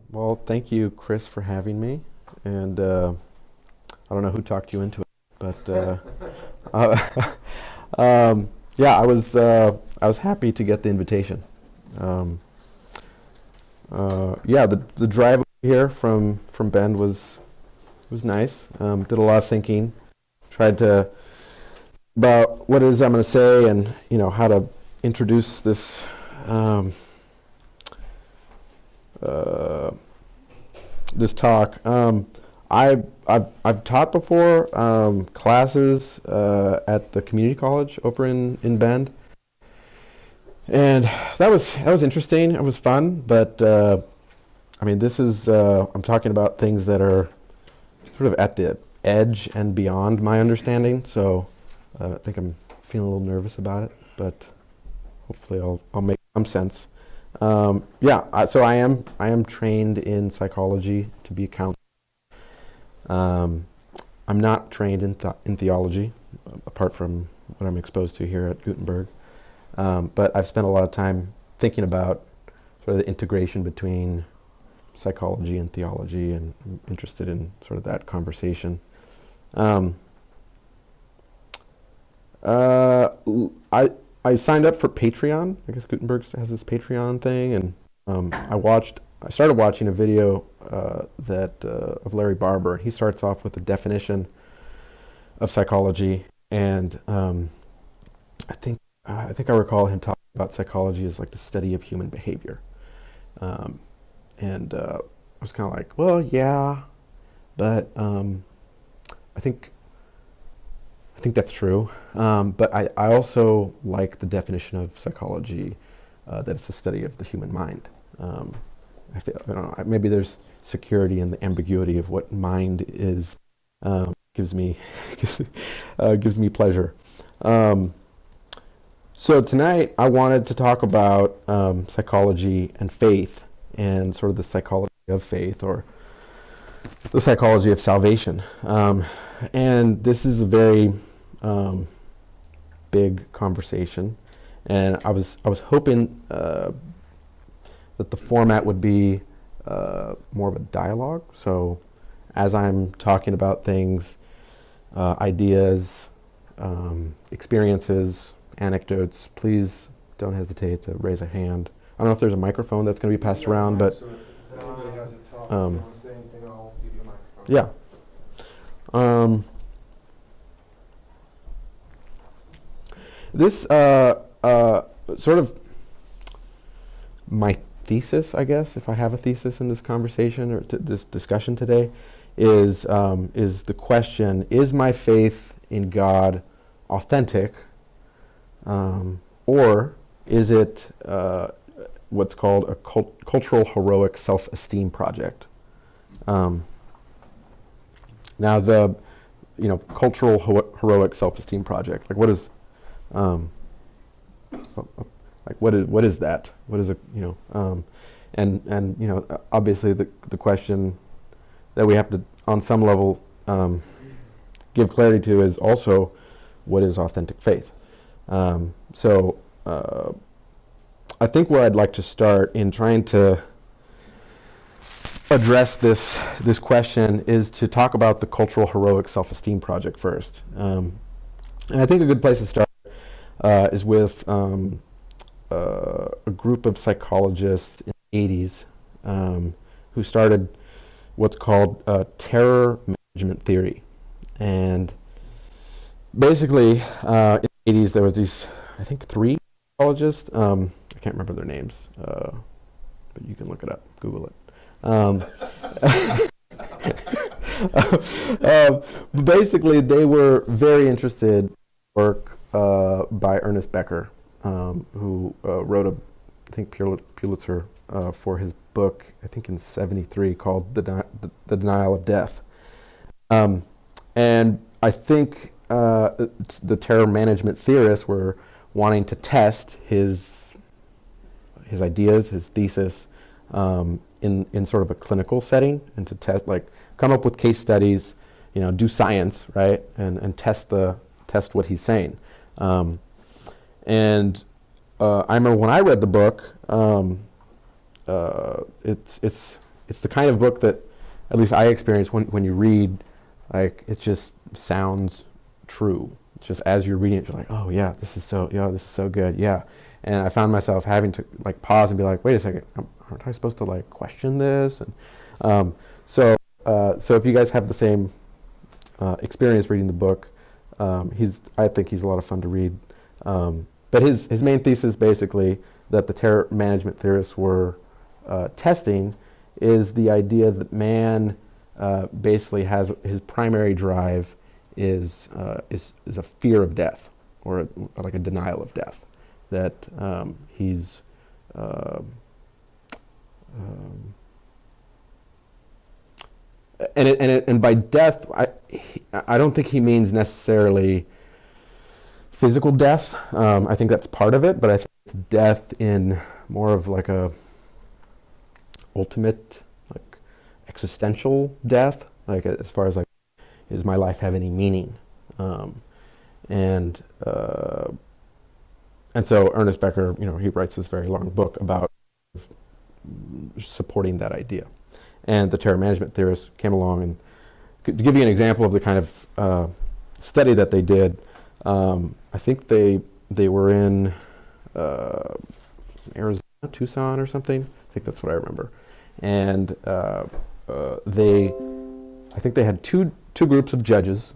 Well, thank you, Chris, for having me. And I don't know who talked you into it, but yeah, I was happy to get the invitation. Um, yeah, the drive over here from Bend was nice. Did a lot of thinking. Tried to about what it is I'm going to say, and how to introduce this. Uh, this talk. I've taught before classes at the community college over in Bend, and that was interesting. It was fun, but I mean, this is I'm talking about things that are sort of at the edge and beyond my understanding. So I think I'm feeling a little nervous about it, but hopefully I'll make some sense. So I am trained in psychology to be a counselor. I'm not trained in theology, apart from what I'm exposed to here at Gutenberg. But I've spent a lot of time thinking about sort of the integration between psychology and theology, and I'm interested in sort of that conversation. I signed up for Patreon. I guess Gutenberg has this Patreon thing, and I started watching a video of Larry Barber. He starts off with a definition of psychology, and I think I recall him talking about psychology as like the study of human behavior, and I was kind of like, well, yeah, but I think that's true, but I also like the definition of psychology that it's the study of the human mind. I don't know, maybe there's security in the ambiguity of what mind is. Gives me gives me pleasure. So tonight I wanted to talk about psychology and faith, and sort of the psychology of faith, or the psychology of salvation. And this is a very big conversation, and I was hoping that the format would be more of a dialogue. So as I'm talking about things, ideas, experiences, anecdotes, please don't hesitate to raise a hand. I don't know if there's a microphone that's going to be passed around, but So if anybody has a talk, you want to say anything, I'll give you a microphone. yeah. This sort of my thesis, I guess, if I have a thesis in this conversation or this discussion today, is the question: is my faith in God authentic, or is it what's called a cultural heroic self-esteem project? Now, the cultural heroic self-esteem project, like what is what is that? What is and obviously the question that we have to, on some level, give clarity to is also, what is authentic faith? So I think where I'd like to start in trying to address this question is to talk about the cultural heroic self-esteem project first. And I think a good place to start is with a group of psychologists in the 80s who started what's called terror management theory. And basically, in the 80s, there was these, I think, 3 psychologists. I can't remember their names, but you can look it up, Google it. Basically, they were very interested in work by Ernest Becker, who wrote I think Pulitzer for his book, I think in '73, called The Denial of Death. And I think the terror management theorists were wanting to test his ideas, his thesis, in sort of a clinical setting, and to test, like, come up with case studies, do science, right, and test what he's saying. And I remember when I read the book, it's it's the kind of book that, at least I experience when you read, like it just sounds true. It's just as you're reading it, you're like, oh yeah, this is so good, yeah. And I found myself having to like pause and be like, wait a second, aren't I supposed to like question this? And so if you guys have the same experience reading the book, I think he's a lot of fun to read. But his main thesis, basically, that the terror management theorists were testing, is the idea that man basically has his primary drive is a fear of death, or like a denial of death. That he's and by death, I don't think he means necessarily physical death. I think that's part of it, but I think it's death in more of like a ultimate, like existential death. Like as far as like, does my life have any meaning? And so Ernest Becker, he writes this very long book about supporting that idea. And the terror management theorists came along, and to give you an example of the kind of study that they did, I think they were in Arizona, Tucson or something. I think that's what I remember. And I think they had two groups of judges.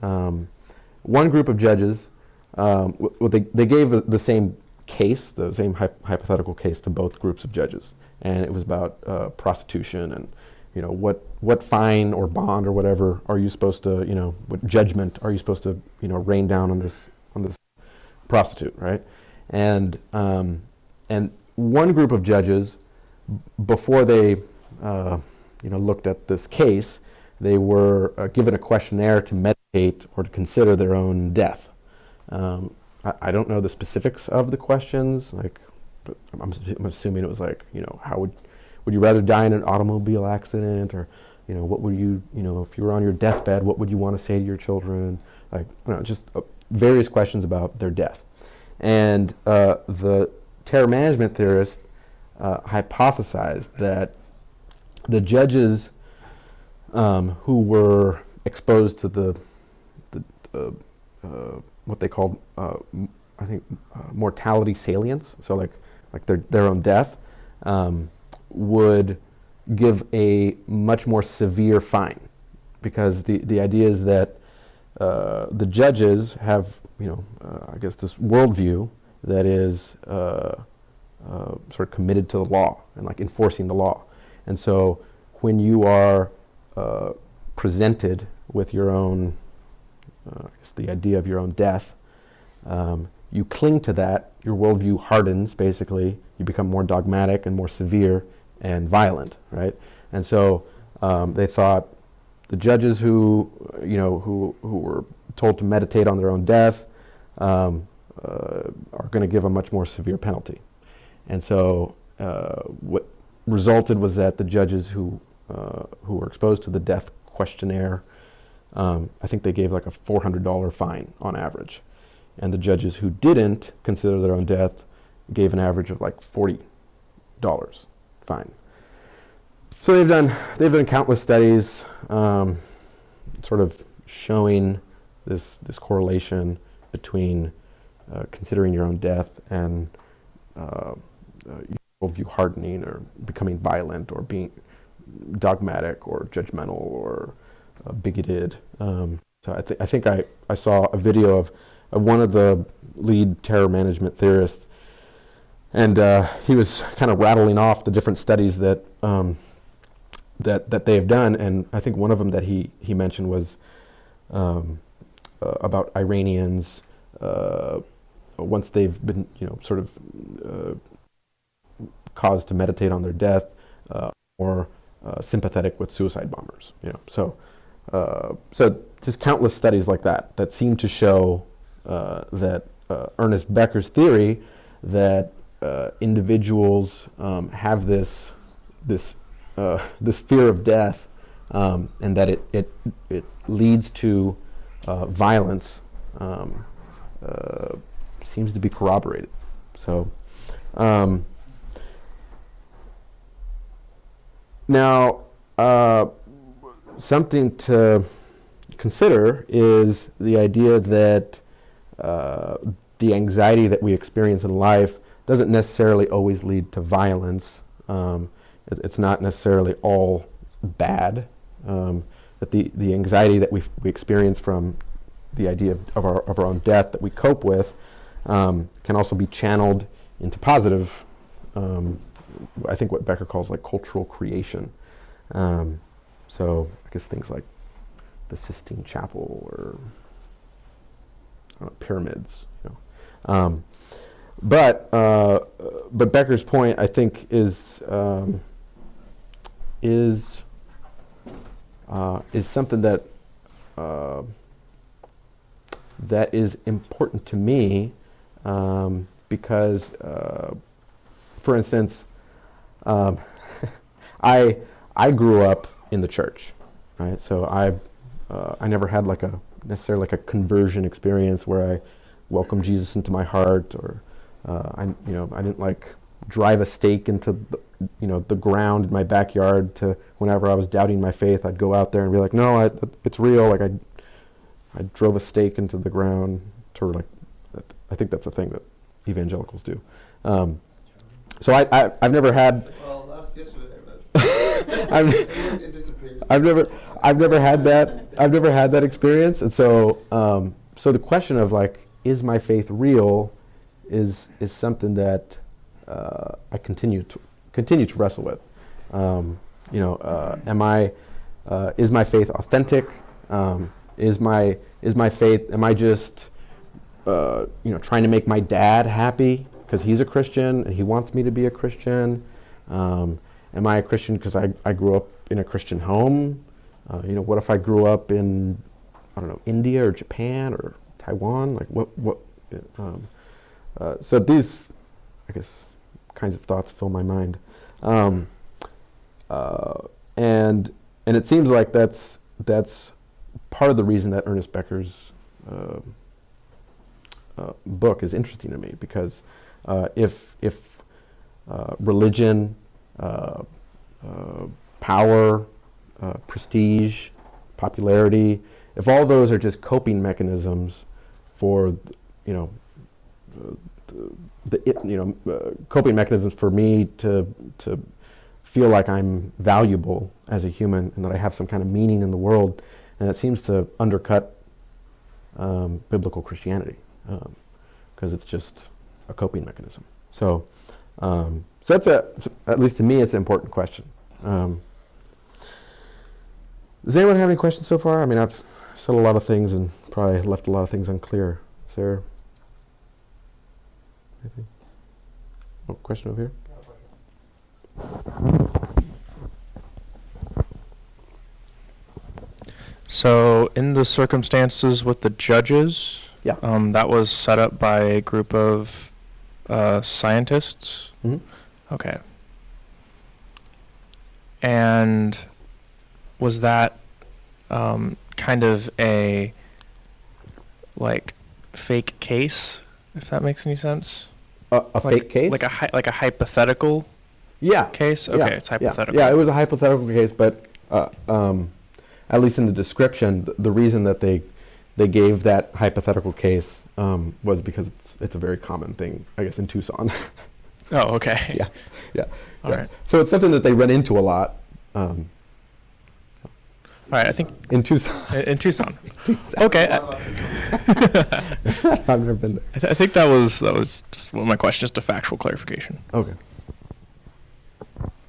One group of judges, they gave the same case, the same hypothetical case to both groups of judges, and it was about prostitution and what fine or bond or whatever are you supposed to what judgment are you supposed to rain down on this prostitute, right? And one group of judges, before they looked at this case, they were given a questionnaire to meditate or to consider their own death. I don't know the specifics of the questions, but I'm assuming it was like, how would you rather die in an automobile accident, or what would you if you were on your deathbed, what would you want to say to your children? Like, just various questions about their death. And the terror management theorists hypothesized that the judges who were exposed to the what they called mortality salience, so like their own death, would give a much more severe fine, because the idea is that the judges have I guess this worldview that is sort of committed to the law and like enforcing the law. And so when you are presented with your own I guess the idea of your own death, you cling to that, your worldview hardens, basically, you become more dogmatic and more severe and violent, right? And so they thought the judges who were told to meditate on their own death are going to give a much more severe penalty. And so what resulted was that the judges who were exposed to the death questionnaire, I think they gave like a $400 fine on average. And the judges who didn't consider their own death gave an average of like $40 fine. So they've done countless studies, sort of showing this correlation between considering your own death and your worldview hardening or becoming violent or being dogmatic or judgmental or bigoted. So I think I saw a video of one of the lead terror management theorists, and he was kind of rattling off the different studies that they have done, and I think one of them that he mentioned was about Iranians once they've been sort of caused to meditate on their death, or sympathetic with suicide bombers. So just countless studies like that seem to show that Ernest Becker's theory that individuals have this fear of death, and that it leads to violence, seems to be corroborated. So Now, something to consider is the idea that the anxiety that we experience in life doesn't necessarily always lead to violence. It's not necessarily all bad. That the anxiety that we experience from the idea of our own death that we cope with can also be channeled into positive, I think what Becker calls like cultural creation. So I guess things like the Sistine Chapel or I don't know, pyramids. But Becker's point, I think, is something that that is important to me because, for instance, I grew up in the church, right? So I never had necessarily like a conversion experience where I welcomed Jesus into my heart, or I didn't like drive a stake into the ground in my backyard to whenever I was doubting my faith, I'd go out there and be like, no, it's real. Like I drove a stake into the ground to I think that's a thing that evangelicals do. So I've never had. Well, last yesterday, but I've it disappeared. I've never had that. I've never had that experience, and so so the question of like, is my faith real, is something that I continue to wrestle with. Is my faith authentic? Is my faith? Am I just trying to make my dad happy because he's a Christian and he wants me to be a Christian? Am I a Christian because I grew up in a Christian home? What if I grew up in, I don't know, India or Japan or Taiwan? Like what? So these, I guess, kinds of thoughts fill my mind, and it seems like that's part of the reason that Ernest Becker's book is interesting to me, because if religion, power, prestige, popularity, if all those are just coping mechanisms for coping mechanisms for me to feel like I'm valuable as a human and that I have some kind of meaning in the world, and it seems to undercut biblical Christianity, because it's just a coping mechanism. So that's at least to me, it's an important question. Does anyone have any questions so far? I mean, I've said a lot of things and probably left a lot of things unclear. Is there anything? Oh, question over here? So in the circumstances with the judges, Yeah. That was set up by a group of scientists. Mm-hmm. Okay. And was that kind of a fake case, if that makes any sense? A fake case? Like a hypothetical case? Okay, Yeah. it's hypothetical. Yeah, it was a hypothetical case, but at least in the description, the reason that they gave that hypothetical case was because it's a very common thing, I guess, in Tucson. Oh, okay. Yeah. All right. So it's something that they run into a lot. All right, I think in Tucson. In Tucson. Okay. I've never been there. I think that was just one of my questions, just a factual clarification. Okay.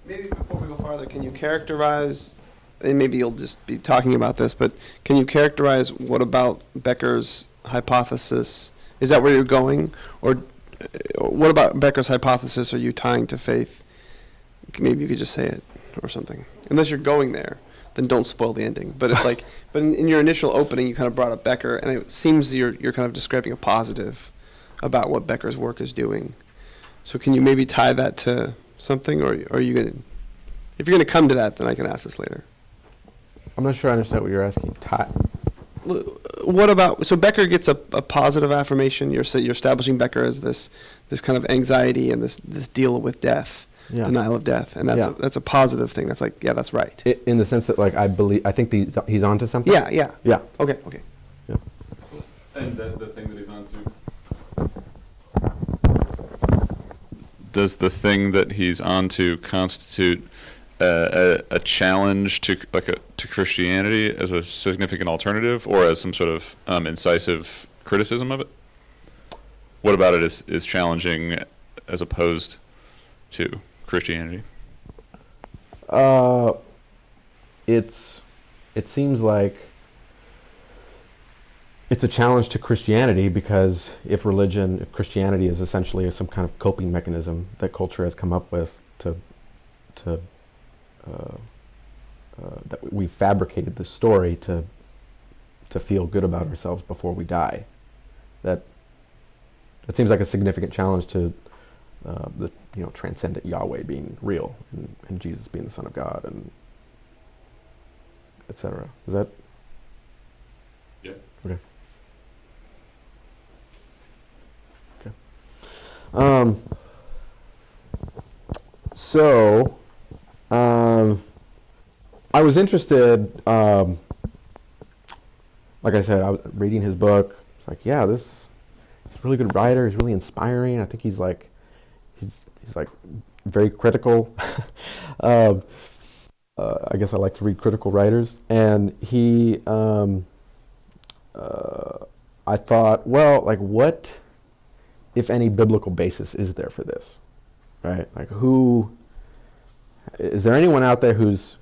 Maybe before we go farther, can you characterize, and maybe you'll just be talking about this, but can you characterize what about Becker's hypothesis? Is that where you're going? Or what about Becker's hypothesis are you tying to faith? Maybe you could just say it or something. Unless you're going there, then don't spoil the ending. But it's like, but in your initial opening, you kind of brought up Becker, and it seems you're kind of describing a positive about what Becker's work is doing. So can you maybe tie that to something, or are you going to, if you're going to come to that, then I can ask this later. I'm not sure I understand what you're asking. What about, so Becker gets a positive affirmation. You're establishing Becker as this kind of anxiety and this deal with death. Yeah. denial of death, and that's Yeah. that's a positive thing. That's like, yeah, that's right. In the sense that, like, I think he's onto something. Yeah, yeah. Yeah. Okay. Yeah. And the thing that he's onto. Does the thing that he's onto constitute a challenge to to Christianity as a significant alternative, or as some sort of incisive criticism of it? What about it is challenging as opposed to Christianity? It seems like it's a challenge to Christianity, because if Christianity is essentially some kind of coping mechanism that culture has come up with that we fabricated this story to feel good about ourselves before we die, that it seems like a significant challenge to the transcendent Yahweh being real, and Jesus being the Son of God, and etc. Is that? Yeah. Okay. So, I was interested, like I said, I was reading his book. It's like, yeah, he's a really good writer. He's really inspiring. I think he's like very critical. I guess I like to read critical writers. And I thought, well, like, what, if any, biblical basis is there for this, right? Like, is there anyone out there who's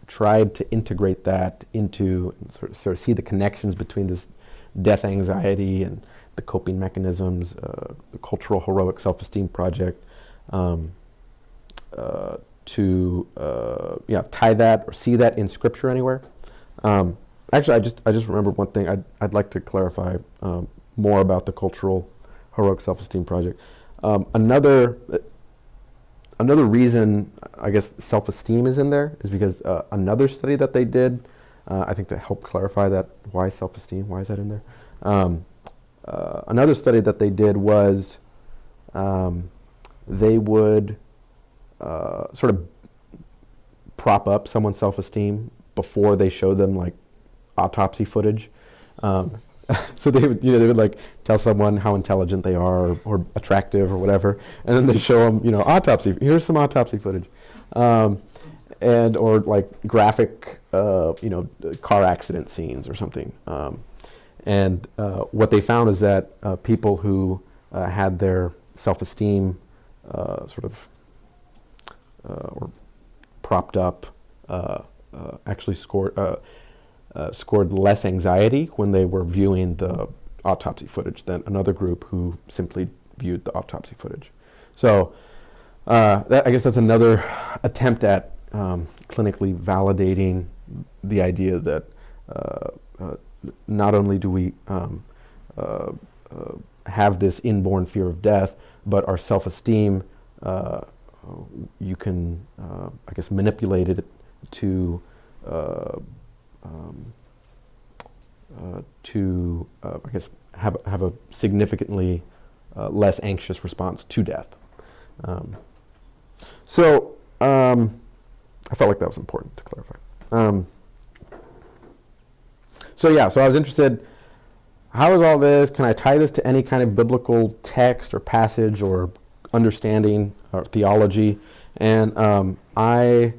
tried to integrate that into, sort of see the connections between this death anxiety and the coping mechanisms, the cultural heroic self-esteem project, to tie that or see that in Scripture anywhere? Actually, I just remembered one thing. I'd like to clarify more about the cultural heroic self-esteem project. Another reason, I guess, self-esteem is in there is because another study that they did, I think, to help clarify that, why self-esteem, why is that in there? Another study that they did was they would sort of prop up someone's self-esteem before they showed them, like, autopsy footage. So they would like tell someone how intelligent they are, or attractive or whatever, and then they show them, autopsy. Here's some autopsy footage, or like graphic, car accident scenes or something. And what they found is that people who had their self-esteem sort of or propped up actually scored less anxiety when they were viewing the autopsy footage than another group who simply viewed the autopsy footage. So I guess that's another attempt at clinically validating the idea that not only do we have this inborn fear of death, but our self-esteem, you can, I guess, manipulate it to I guess, have a significantly less anxious response to death. So I felt like that was important to clarify. So I was interested, how is all this, can I tie this to any kind of biblical text or passage or understanding or theology? And I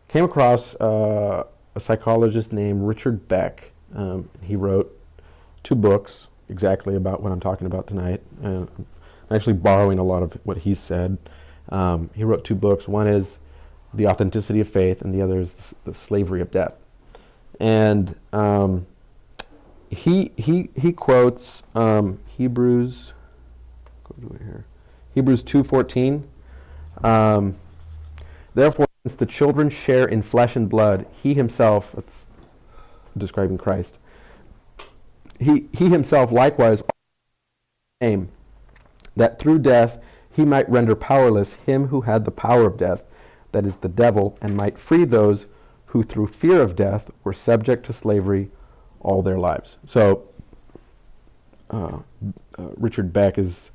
came across a psychologist named Richard Beck. He wrote 2 books exactly about what I'm talking about tonight. I'm actually borrowing a lot of what he said. He wrote 2 books. One is The Authenticity of Faith, and the other is The Slavery of Death. And he quotes Hebrews 2:14. Therefore, since the children share in flesh and blood, he himself, that's describing Christ, he himself likewise came, that through death he might render powerless him who had the power of death, that is the devil, and might free those who through fear of death were subject to slavery all their lives. So Richard Beck is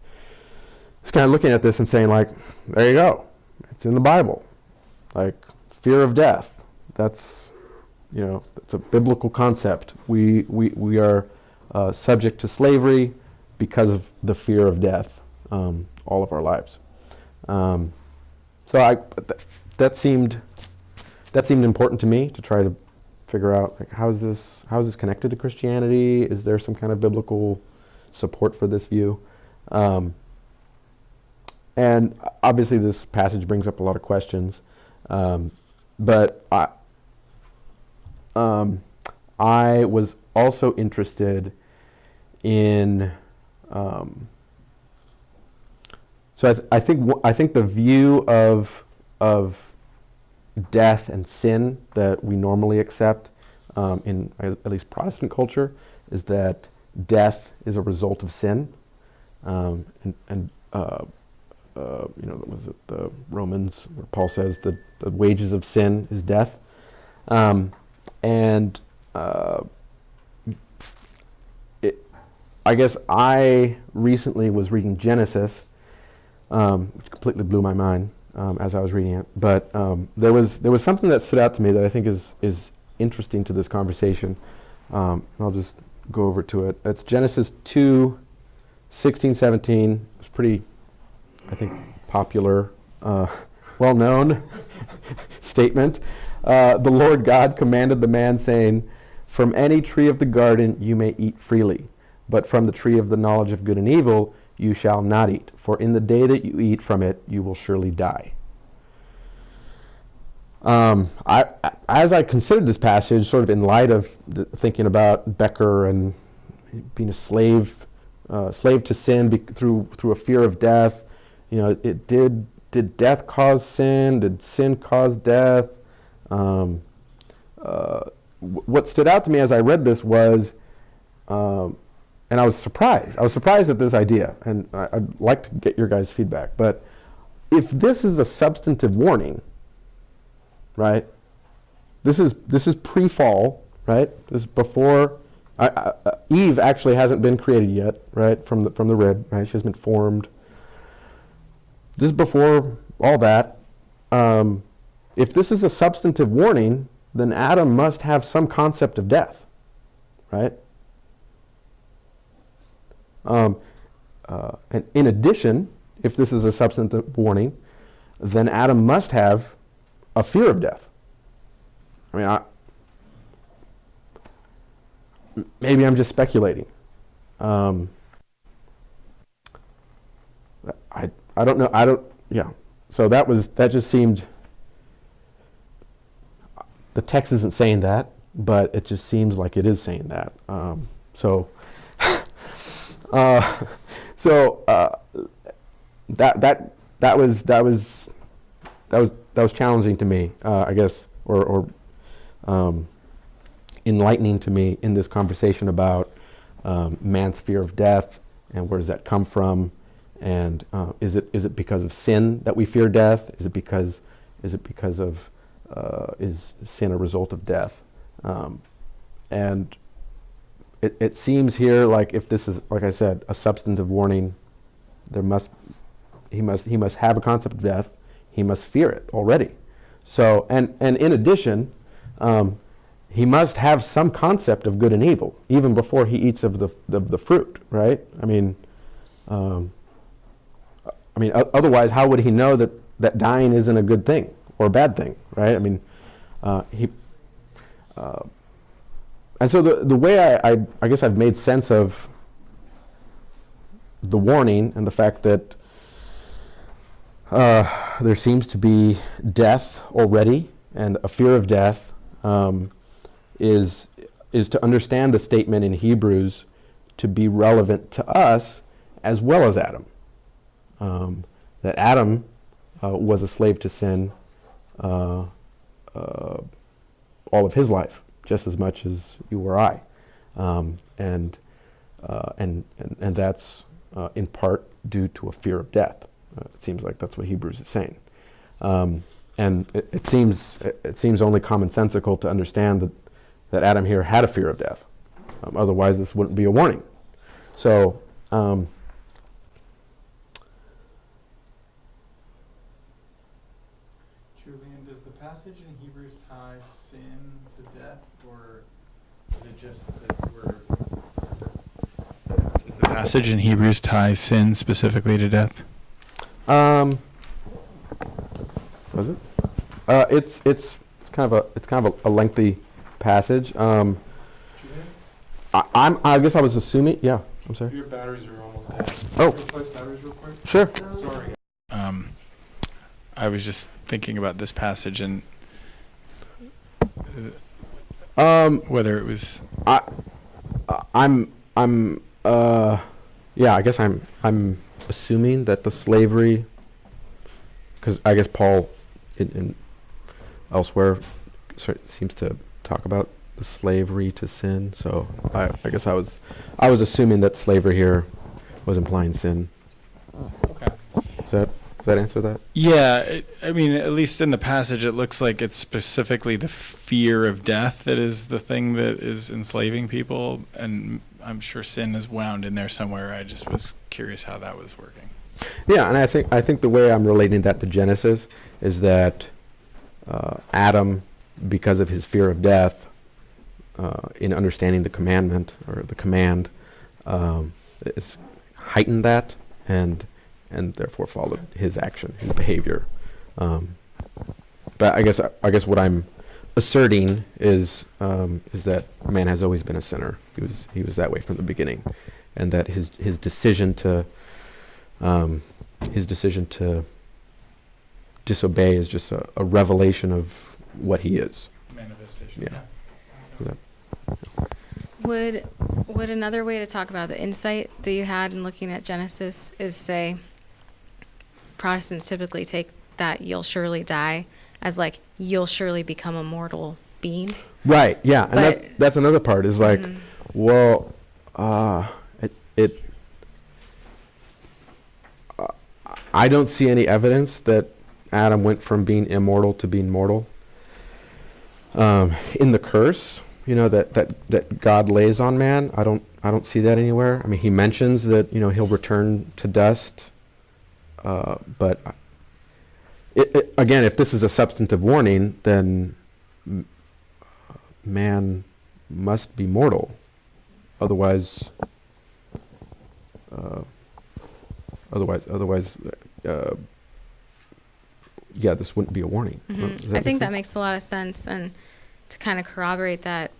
Just kind of looking at this and saying, like, there you go. It's in the Bible. Like, fear of death. That's, it's a biblical concept. We are subject to slavery because of the fear of death all of our lives. That seemed important to me to try to figure out, like, how is this connected to Christianity? Is there some kind of biblical support for this view? And obviously this passage brings up a lot of questions, but I was also interested in, I think the view of death and sin that we normally accept in at least Protestant culture is that death is a result of sin, was it the Romans where Paul says that the wages of sin is death, I guess I recently was reading Genesis, which completely blew my mind as I was reading it. But there was something that stood out to me that I think is interesting to this conversation. I'll just go over to it. It's Genesis 2:16-17. It's pretty, I think, popular, well-known statement. The Lord God commanded the man, saying, "From any tree of the garden you may eat freely, but from the tree of the knowledge of good and evil you shall not eat, for in the day that you eat from it you will surely die." As I considered this passage, sort of in light of thinking about Becker and being a slave to sin through a fear of death, did death cause sin? Did sin cause death? What stood out to me as I read this was, and I was surprised. I was surprised at this idea, and I'd like to get your guys' feedback. But if this is a substantive warning, right? This is pre-fall, right? This is before Eve actually hasn't been created yet, right? From the rib, right? She hasn't been formed. This is before all that. If this is a substantive warning, then Adam must have some concept of death, right? And in addition, if this is a substantive warning, then Adam must have a fear of death. I mean, maybe I'm just speculating. I don't know. Yeah. So that just seemed. The text isn't saying that, but it just seems like it is saying that. That was challenging to me, I guess, or enlightening to me in this conversation about man's fear of death and where does that come from, and is it because of sin that we fear death? Is it because of is sin a result of death? And it seems here like if this is, like I said, a substantive warning, he must have a concept of death. He must fear it already. So, and in addition, he must have some concept of good and evil even before he eats of the fruit, right? I mean, otherwise, how would he know that dying isn't a good thing or a bad thing, right? I mean, and so the way I guess I've made sense of the warning and the fact that there seems to be death already and a fear of death is to understand the statement in Hebrews to be relevant to us as well as Adam. That Adam was a slave to sin all of his life, just as much as you or I, and that's in part due to a fear of death. It seems like that's what Hebrews is saying, and it seems only commonsensical to understand that Adam here had a fear of death. Otherwise, this wouldn't be a warning. So just that the passage in Hebrews ties sin specifically to death? Was it? It's kind of a lengthy passage. I guess I was assuming. Yeah, I'm sorry. Your batteries are almost dead. Oh. Replace batteries real quick. Sure. Sorry. I was just thinking about this passage and whether it was. Yeah, I guess I'm assuming that the slavery, because I guess Paul in elsewhere seems to talk about the slavery to sin. So I guess I was assuming that slavery here was implying sin. Okay. Does that answer that? Yeah, I mean, at least in the passage, it looks like it's specifically the fear of death that is the thing that is enslaving people, and I'm sure sin is wound in there somewhere. I just was curious how that was working. Yeah, and I think the way I'm relating that to Genesis is that Adam, because of his fear of death, in understanding the commandment or the command, it's heightened that and therefore followed his action, his behavior. But I guess what I'm asserting is that man has always been a sinner. He was that way from the beginning, and that his decision to disobey is just a revelation of what he is. Manifestation. Yeah. Would another way to talk about the insight that you had in looking at Genesis is say Protestants typically take that "you'll surely die" as like you'll surely become a mortal being. Right. Yeah, and But that's another part is like, well, I don't see any evidence that Adam went from being immortal to being mortal. In the curse, that God lays on man, I don't see that anywhere. I mean, he mentions that he'll return to dust, but again, if this is a substantive warning, then man must be mortal, otherwise. Yeah, this wouldn't be a warning. I think that makes a lot of sense, and to kind of corroborate that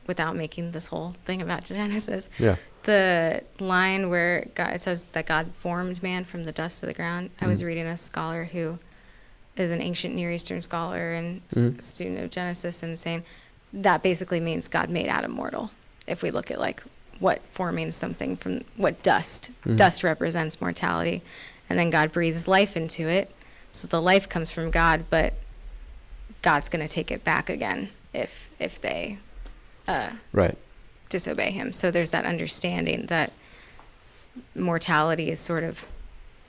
without making this whole thing about Genesis, Yeah. the line where it says that God formed man from the dust of the ground. I was reading a scholar who is an ancient Near Eastern scholar and student of Genesis, and saying that basically means God made Adam mortal. If we look at like what forming something from what dust represents mortality, and then God breathes life into it, so the life comes from God, but God's going to take it back again if they Right. disobey him. So there's that understanding that mortality is sort of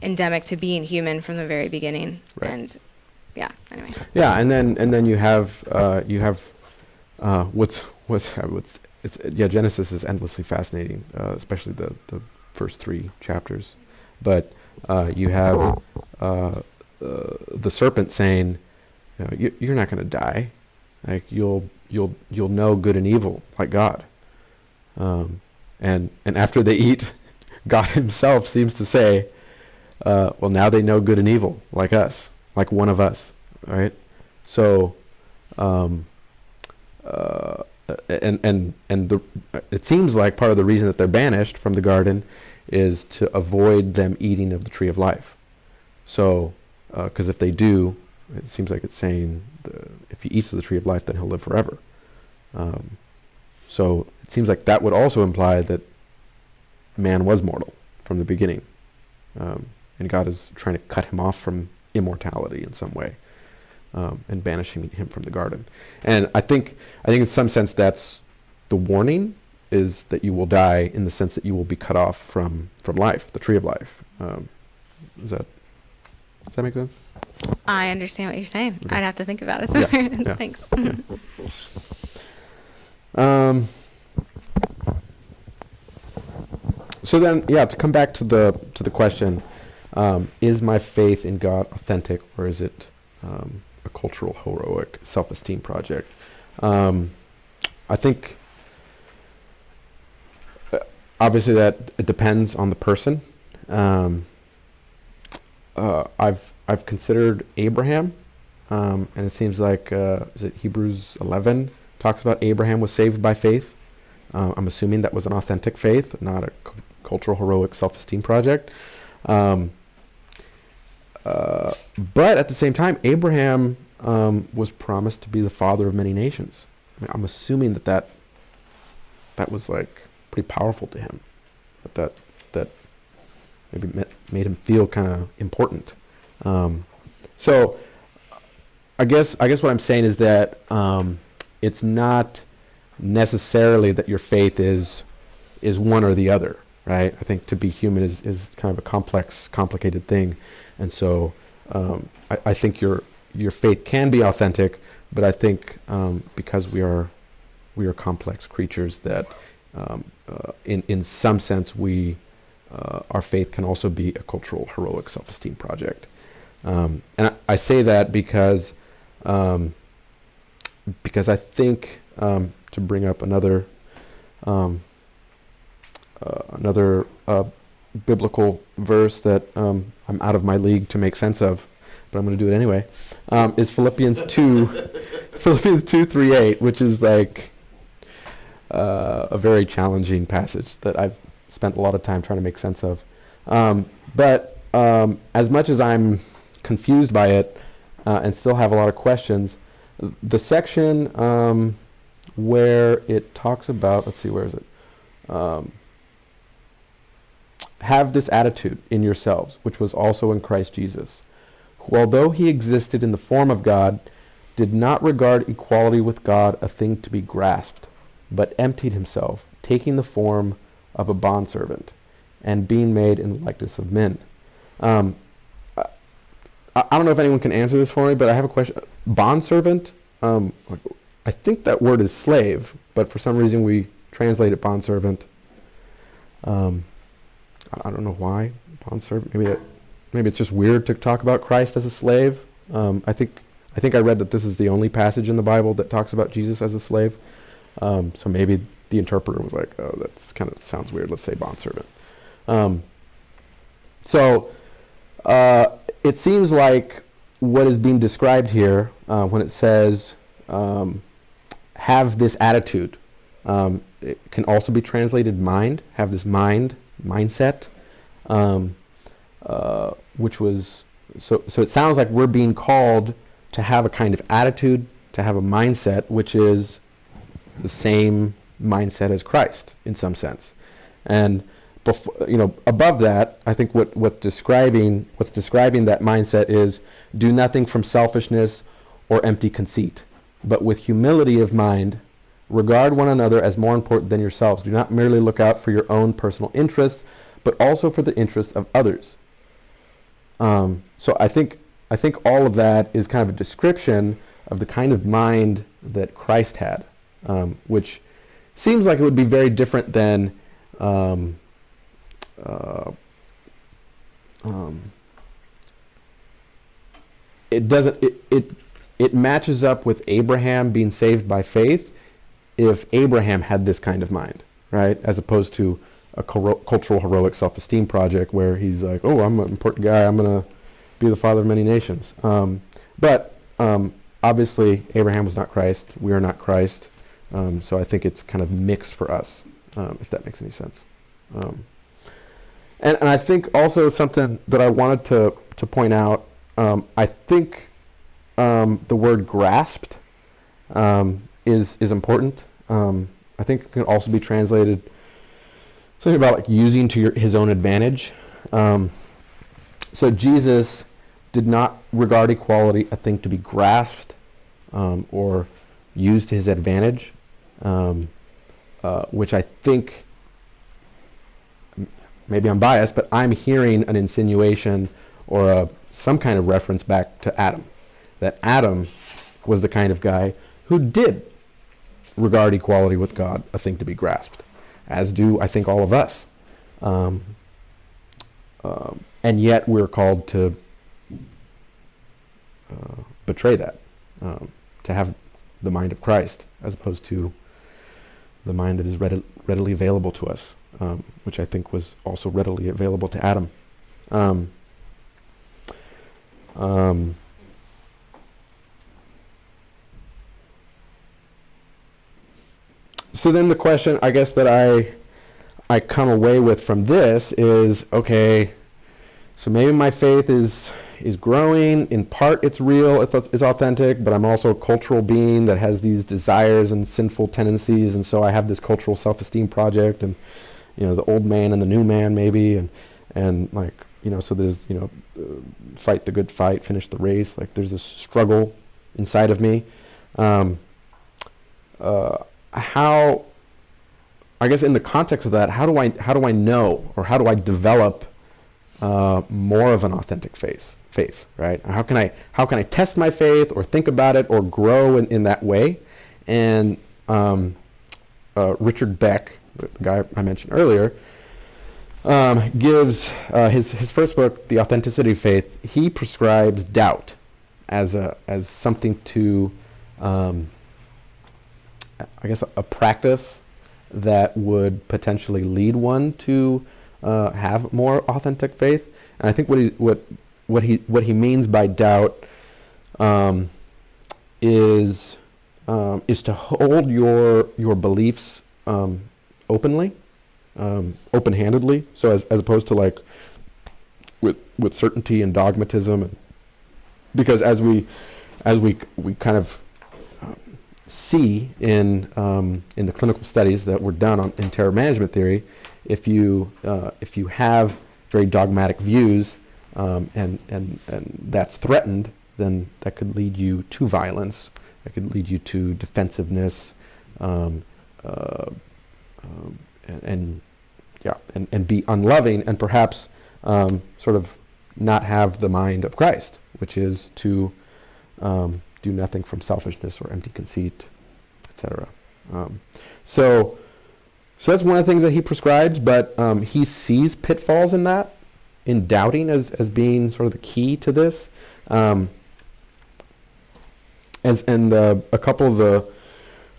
endemic to being human from the very beginning. Right. And yeah, anyway. Yeah, and then you have Genesis is endlessly fascinating, especially the first 3 chapters. But you have the serpent saying, you're not going to die, like you'll know good and evil like God. And after they eat, God himself seems to say, well, now they know good and evil like us, like one of us, right? So, it seems like part of the reason that they're banished from the garden is to avoid them eating of the tree of life. So, because if they do, it seems like it's saying if he eats of the tree of life, then he'll live forever. So it seems like that would also imply that man was mortal from the beginning, and God is trying to cut him off from immortality in some way, and banishing him from the garden. And I think in some sense that's the warning, is that you will die in the sense that you will be cut off from life, the tree of life. Does that make sense? I understand what you're saying. Okay. I'd have to think about it some more. Yeah. Thanks. So then, to come back to the question, is my faith in God authentic, or is it a cultural, heroic, self-esteem project? I think obviously that it depends on the person. I've considered Abraham, and it seems like is it Hebrews 11 talks about Abraham was saved by faith. I'm assuming that was an authentic faith, not a cultural heroic self-esteem project. But at the same time, Abraham was promised to be the father of many nations. I mean, I'm assuming that was like pretty powerful to him, that maybe made him feel kind of important. So I guess what I'm saying is that it's not necessarily that your faith is one or the other, right? I think to be human is kind of a complex, complicated thing, and so I think your faith can be authentic, but I think because we are complex creatures that in some sense our faith can also be a cultural heroic self-esteem project, and I say that because I think to bring up another biblical verse that I'm out of my league to make sense of, but I'm going to do it anyway, is Philippians 2:3-8, which is like a very challenging passage that I've spent a lot of time trying to make sense of. But as much as I'm confused by it and still have a lot of questions, the section where it talks about, let's see, where is it? Have this attitude in yourselves, which was also in Christ Jesus, who, although he existed in the form of God, did not regard equality with God a thing to be grasped, but emptied himself, taking the form of a bondservant, and being made in the likeness of men. I don't know if anyone can answer this for me, but I have a question. Bondservant, I think that word is slave, but for some reason we translate it bondservant. I don't know why bondservant. Maybe it's just weird to talk about Christ as a slave. I think I read that this is the only passage in the Bible that talks about Jesus as a slave. So maybe the interpreter was like, "Oh, that's kind of sounds weird. Let's say bondservant." So it seems like what is being described here when it says have this attitude. It can also be translated mind, have this mindset, which was, so it sounds like we're being called to have a kind of attitude, to have a mindset, which is the same mindset as Christ in some sense. And above that, I think what's describing that mindset is do nothing from selfishness or empty conceit, but with humility of mind, regard one another as more important than yourselves. Do not merely look out for your own personal interests, but also for the interests of others. So I think all of that is kind of a description of the kind of mind that Christ had, which seems like it would be very different than it matches up with Abraham being saved by faith if Abraham had this kind of mind, right? As opposed to a cultural heroic self-esteem project where he's like, oh, I'm an important guy, I'm going to be the father of many nations. But obviously Abraham was not Christ, we are not Christ, so I think it's kind of mixed for us, if that makes any sense. And I think also something that I wanted to point out, I think the word grasped is important. I think it can also be translated something about like using to his own advantage. So Jesus did not regard equality a thing to be grasped or used to his advantage, which I think, maybe I'm biased, but I'm hearing an insinuation or some kind of reference back to Adam, that Adam was the kind of guy who did regard equality with God a thing to be grasped, as do, I think, all of us. And yet we're called to betray that, to have the mind of Christ, as opposed to the mind that is readily available to us. which I think was also readily available to Adam. Um, um, so then the question, I guess, that I come away with from this is, okay, so maybe my faith is growing. In part, it's real, it's authentic, but I'm also a cultural being that has these desires and sinful tendencies, and so I have this cultural self-esteem project, and the old man and the new man, maybe, and like, so there's, fight the good fight, finish the race. Like, there's this struggle inside of me. How, I guess, in the context of that, how do I know, or how do I develop more of an authentic faith, right? How can I test my faith, or think about it, or grow in that way? And Richard Beck, the guy I mentioned earlier, gives his first book, The Authenticity of Faith. He prescribes doubt as something to, I guess, a practice that would potentially lead one to have more authentic faith. And I think what he means by doubt is to hold your beliefs openly, open-handedly. So as opposed to like with certainty and dogmatism, and because as we kind of see in the clinical studies that were done in terror management theory, if you have very dogmatic views, and that's threatened, then that could lead you to violence. That could lead you to defensiveness, and be unloving, and perhaps sort of not have the mind of Christ, which is to do nothing from selfishness or empty conceit, etc. So that's one of the things that he prescribes, but he sees pitfalls in that, in doubting as being sort of the key to this. A couple of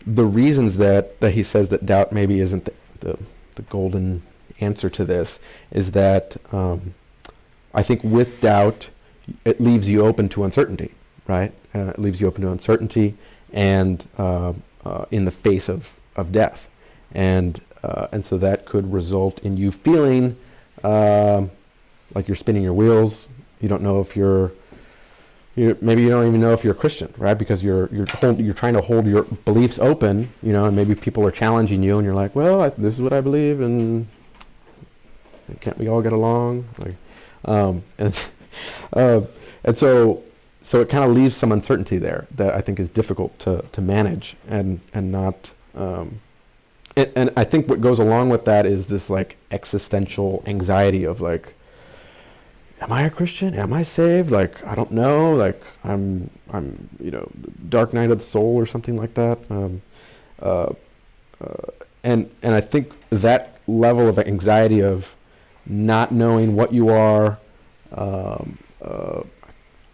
the reasons that he says that doubt maybe isn't the golden answer to this is that I think with doubt, it leaves you open to uncertainty, right? It leaves you open to uncertainty and in the face of death. And so that could result in you feeling like you're spinning your wheels. You don't know if maybe you don't even know if you're a Christian, right? Because you're trying to hold your beliefs open, and maybe people are challenging you, and you're like, well, this is what I believe, and can't we all get along? Like, and so it kind of leaves some uncertainty there that I think is difficult to manage and not. And I think what goes along with that is this like existential anxiety of like, am I a Christian? Am I saved? Like, I don't know. Like, I'm dark night of the soul or something like that. And I think that level of anxiety of not knowing what you are,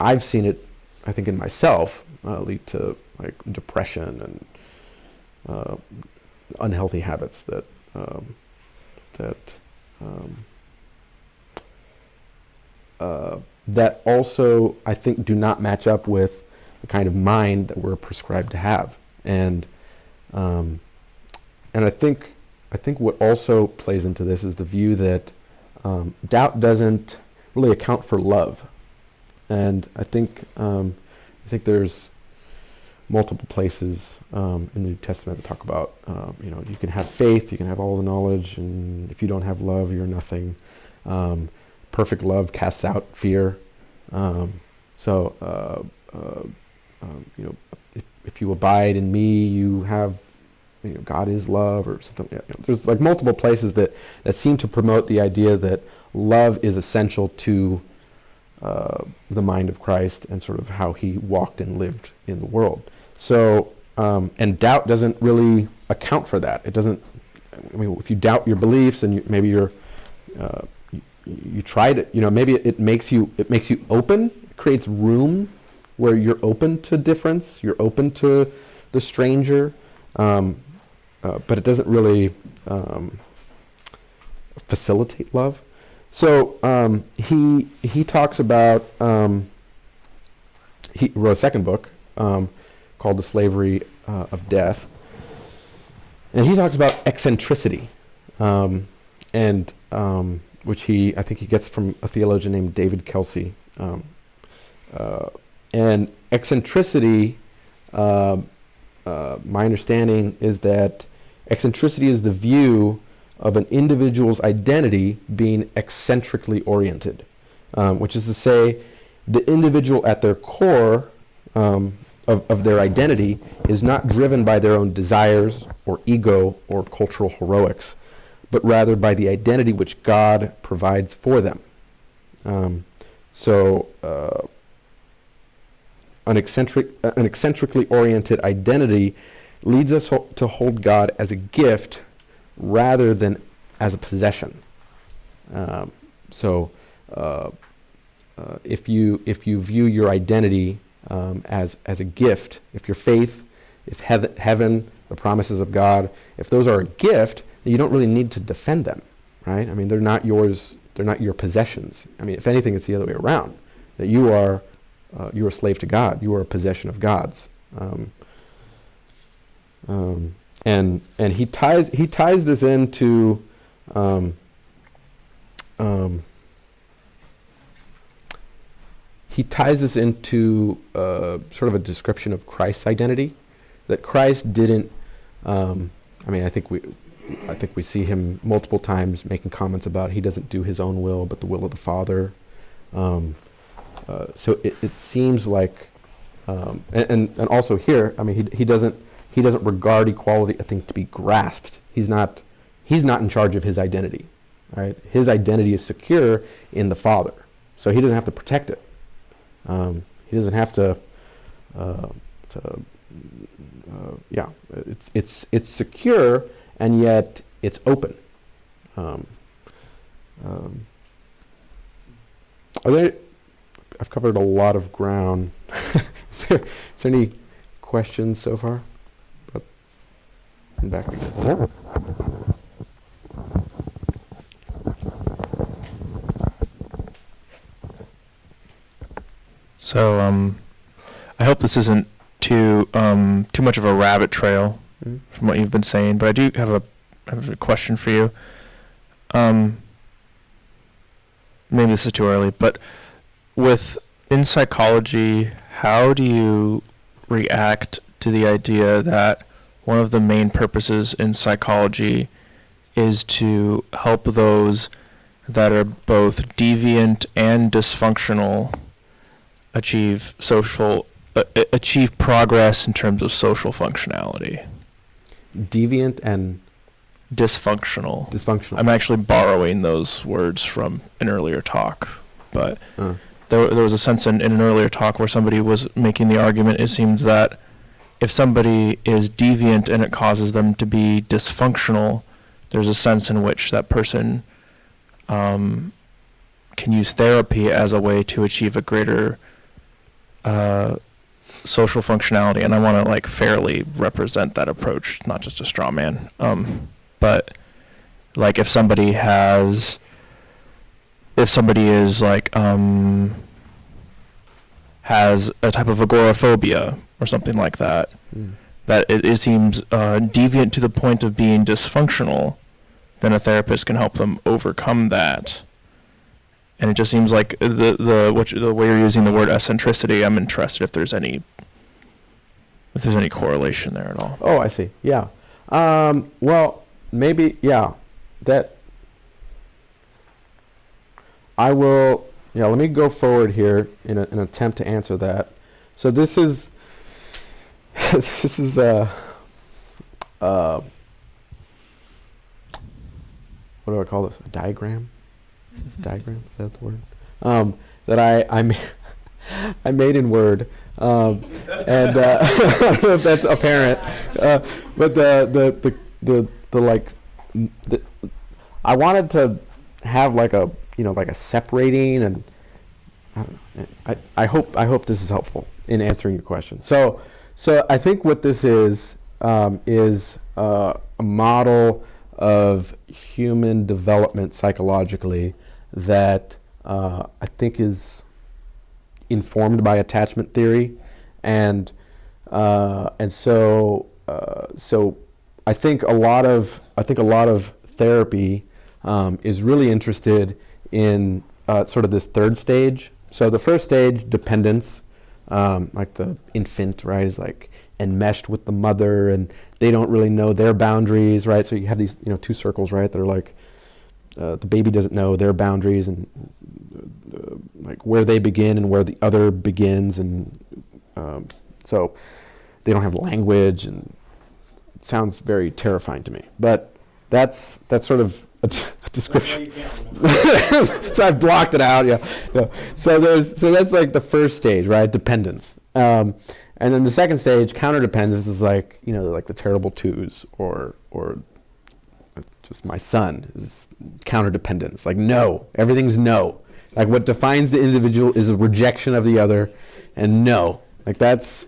I've seen it, I think, in myself, lead to like depression and unhealthy habits that also, I think, do not match up with the kind of mind that we're prescribed to have. And I think what also plays into this is the view that doubt doesn't really account for love. And I think there's multiple places in the New Testament that talk about, you can have faith, you can have all the knowledge, and if you don't have love, you're nothing. Perfect love casts out fear. If you abide in me, you have, God is love, or something. There's like multiple places that seem to promote the idea that love is essential to the mind of Christ and sort of how he walked and lived in the world. So, and doubt doesn't really account for that. It doesn't. I mean, if you doubt your beliefs and maybe you try to, maybe it makes you open. It creates room where you're open to difference. You're open to the stranger, but it doesn't really. facilitate love. So he talks about, he wrote a second book called The Slavery of Death. And he talks about eccentricity, and which I think he gets from a theologian named David Kelsey. And eccentricity, my understanding is that eccentricity is the view of an individual's identity being eccentrically oriented, which is to say, the individual at their core of their identity is not driven by their own desires or ego or cultural heroics, but rather by the identity which God provides for them. So an eccentrically oriented identity leads us to hold God as a gift rather than as a possession. If you view your identity as a gift, if your faith, if heaven, the promises of God, if those are a gift, then you don't really need to defend them, right? I mean, they're not yours. They're not your possessions. I mean, if anything, it's the other way around. That you are a slave to God. You are a possession of God's. And he ties this into sort of a description of Christ's identity, that Christ didn't. I think we see him multiple times making comments about he doesn't do his own will, but the will of the Father. So it seems like, and also here, I mean, he doesn't regard equality a thing to be grasped. He's not in charge of his identity, right? His identity is secure in the Father, so he doesn't have to protect it. He doesn't have to. It's secure, and yet it's open. I've covered a lot of ground. Is there any questions so far? And back again. So I hope this isn't too much of a rabbit trail from what you've been saying, but I do have a question for you. Maybe this is too early, but in psychology, how do you react to the idea that one of the main purposes in psychology is to help those that are both deviant and dysfunctional achieve progress in terms of social functionality? Deviant and dysfunctional. I'm actually borrowing those words from an earlier talk, but there was a sense in an earlier talk where somebody was making the argument, it seems that if somebody is deviant and it causes them to be dysfunctional, there's a sense in which that person can use therapy as a way to achieve a greater social functionality. And I want to fairly represent that approach, not just a straw man. But if somebody is has a type of agoraphobia or something like that, that it seems deviant to the point of being dysfunctional, then a therapist can help them overcome that. And it just seems like the way you're using the word eccentricity, I'm interested if there's any correlation there at all. Oh, I see. Yeah. Well, maybe, yeah. That I will. Yeah. Let me go forward here in an attempt to answer that. So this is what do I call this? A diagram? Diagram? Is that the word? That I made in Word. And I don't know if that's apparent. But I wanted to have a separating, and I hope this is helpful in answering your question. So I think what this is a model of human development psychologically that I think is informed by attachment theory, and so I think a lot of therapy is really interested in sort of this third stage. So the first stage, dependence, like the infant, right, is like enmeshed with the mother, and they don't really know their boundaries, right? So you have these, two circles, right? They're like the baby doesn't know their boundaries and like where they begin and where the other begins, and so they don't have language, and it sounds very terrifying to me. But that's sort of a description. So I've blocked it out. Yeah. So that's like the first stage, right? Dependence. And then the second stage, counterdependence, is like like the terrible twos, or just my son is counterdependence. Like no, everything's no. Like what defines the individual is a rejection of the other, and no. Like that's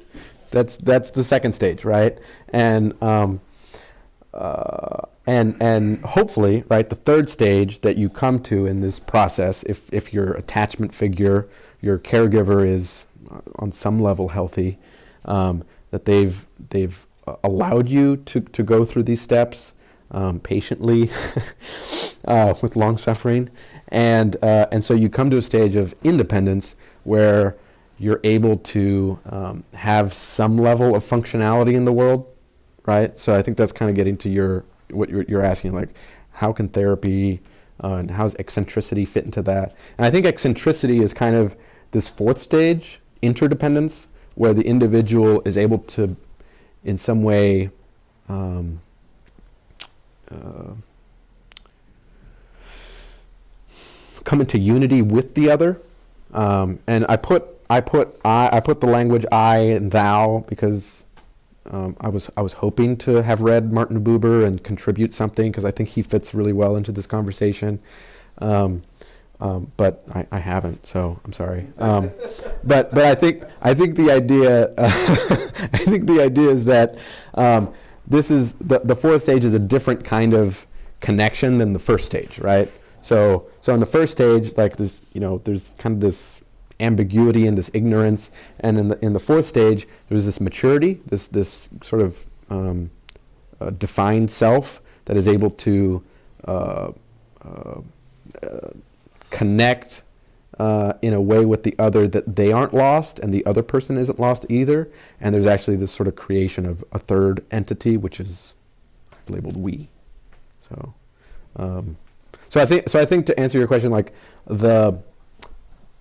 the second stage, right? And hopefully, right, the third stage that you come to in this process, if your attachment figure, your caregiver is on some level healthy, that they've allowed you to go through these steps patiently with long suffering, and so you come to a stage of independence where you're able to have some level of functionality in the world, right? So I think that's kind of getting to what you're asking, like how can therapy and how does eccentricity fit into that? And I think eccentricity is kind of this fourth stage, interdependence, where the individual is able to, in some way, come into unity with the other. And I put the language I and thou because I was hoping to have read Martin Buber and contribute something, because I think he fits really well into this conversation. But I haven't, so I'm sorry. But I think the idea I think the idea is that this is the fourth stage is a different kind of connection than the first stage, right? So in the first stage, like this, there's kind of this ambiguity and this ignorance, and in the fourth stage, there's this maturity, this sort of defined self that is able to connect in a way with the other that they aren't lost and the other person isn't lost either. And there's actually this sort of creation of a third entity, which is labeled we. So I think to answer your question, like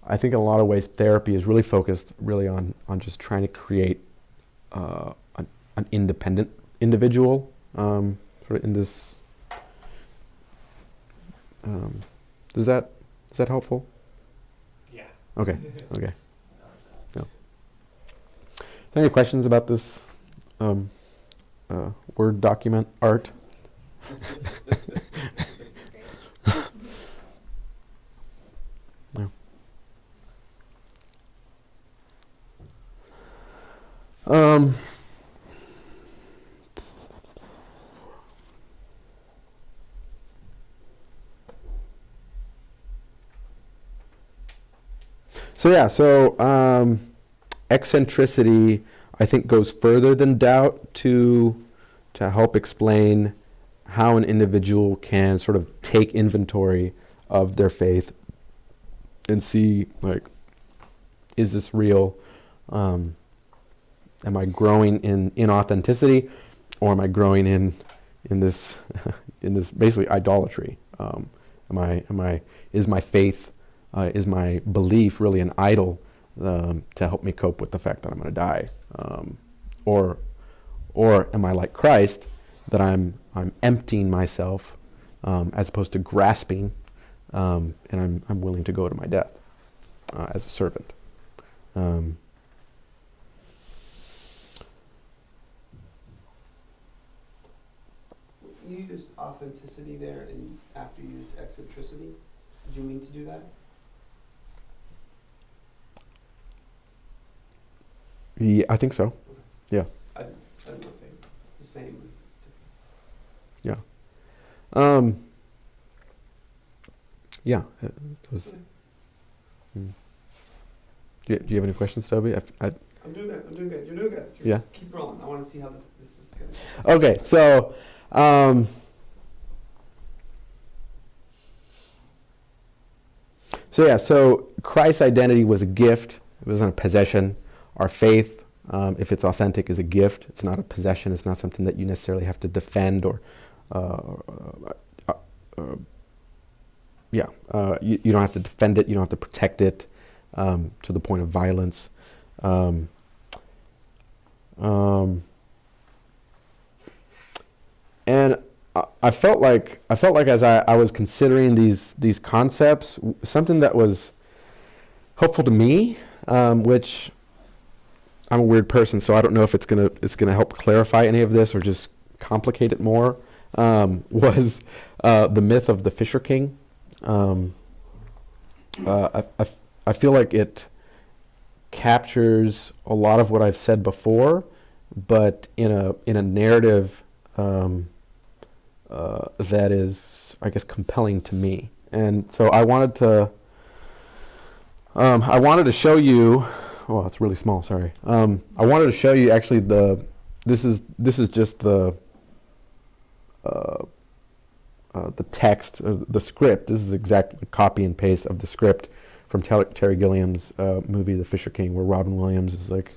I think in a lot of ways therapy is really focused really on just trying to create an independent individual sort of in this. Is that helpful? Yeah. Okay. No. Any questions about this Word document art? No. So eccentricity, I think, goes further than doubt to help explain how an individual can sort of take inventory of their faith and see, like, is this real? Am I growing in inauthenticity, or am I growing in this in this basically idolatry? Is my faith, is my belief really an idol to help me cope with the fact that I'm going to die, or am I like Christ, that I'm emptying myself as opposed to grasping, and I'm willing to go to my death as a servant. You used authenticity there, and after you used eccentricity. Did you mean to do that? Yeah, I think so. Yeah. I don't know if they're the same. Yeah. Do you have any questions, Toby? I'm doing good. You're doing good. Yeah. Keep rolling. I want to see how this goes. Okay, so so Christ's identity was a gift. It wasn't a possession. Our faith, if it's authentic, is a gift. It's not a possession. It's not something that you necessarily have to defend or you don't have to defend it. You don't have to protect it to the point of violence. And I felt like as I was considering these concepts, something that was helpful to me, which I'm a weird person, so I don't know if it's gonna help clarify any of this or just complicate it more. Was the myth of the Fisher King. I feel like it captures a lot of what I've said before, but in a narrative that is, I guess, compelling to me. And so I wanted to show you. Oh, it's really small. Sorry. I wanted to show you actually this is just the text, the script. This is exactly a copy and paste of the script from Terry Gilliam's movie, The Fisher King, where Robin Williams is like,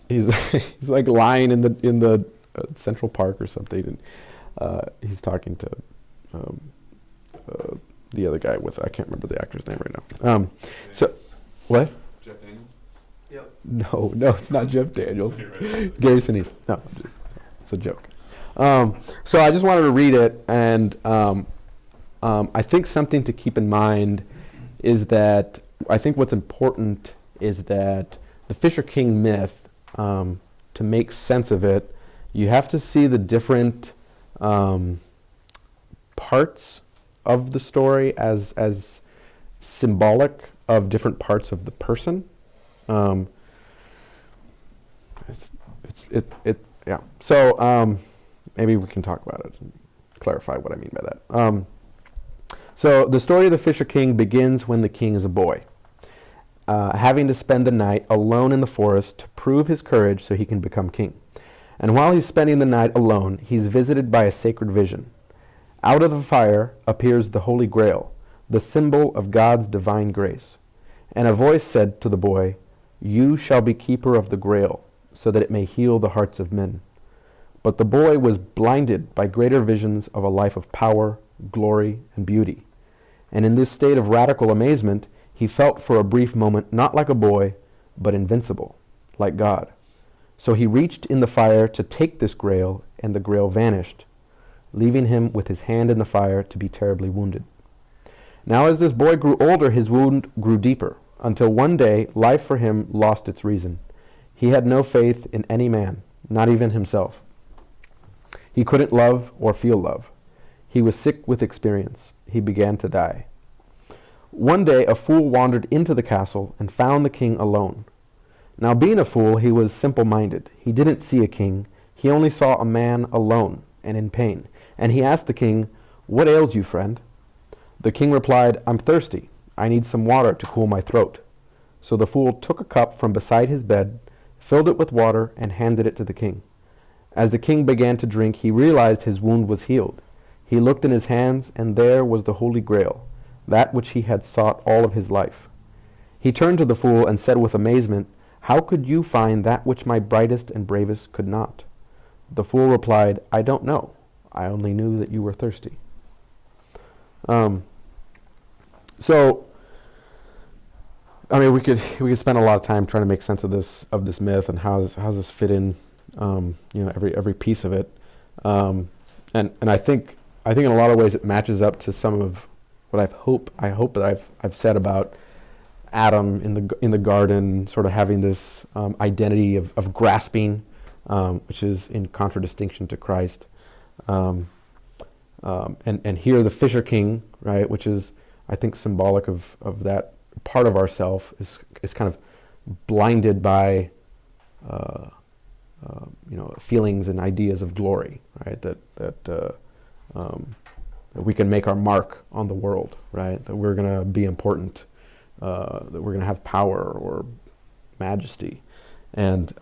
he's like lying in the Central Park or something, and he's talking to the other guy with, I can't remember the actor's name right now. So, what? Jeff Daniels? Yep. No, it's not Jeff Daniels. Gary Sinise. No, it's a joke. So I just wanted to read it, and I think something to keep in mind is that I think what's important is that the Fisher King myth, to make sense of it, you have to see the different parts of the story as symbolic of different parts of the person. Yeah. So maybe we can talk about it and clarify what I mean by that. So the story of the Fisher King begins when the king is a boy, having to spend the night alone in the forest to prove his courage so he can become king. And while he's spending the night alone, he's visited by a sacred vision. Out of the fire appears the Holy Grail, the symbol of God's divine grace. And a voice said to the boy, "You shall be keeper of the Grail, so that it may heal the hearts of men." But the boy was blinded by greater visions of a life of power, glory, and beauty. And in this state of radical amazement, he felt for a brief moment not like a boy, but invincible, like God. So he reached in the fire to take this grail, and the grail vanished, leaving him with his hand in the fire to be terribly wounded. Now as this boy grew older, his wound grew deeper, until one day life for him lost its reason. He had no faith in any man, not even himself. He couldn't love or feel love. He was sick with experience. He began to die. One day a fool wandered into the castle and found the king alone. Now being a fool, he was simple-minded. He didn't see a king. He only saw a man alone and in pain. And he asked the king, "What ails you, friend?" The king replied, "I'm thirsty. I need some water to cool my throat." So the fool took a cup from beside his bed, filled it with water, and handed it to the king. As the king began to drink, he realized his wound was healed. He looked in his hands, and there was the Holy Grail, that which he had sought all of his life. He turned to the fool and said with amazement, "How could you find that which my brightest and bravest could not?" The fool replied, "I don't know. I only knew that you were thirsty." So, I mean, we could spend a lot of time trying to make sense of this myth and how does this fit in, every piece of it, and I think in a lot of ways it matches up to some of what I hope that I've said about Adam in the garden, sort of having this identity of grasping, which is in contradistinction to Christ, and here the Fisher King, right, which is I think symbolic of that part of ourself is kind of blinded by feelings and ideas of glory, right? That that we can make our mark on the world, right? That we're going to be important, that we're going to have power or majesty, and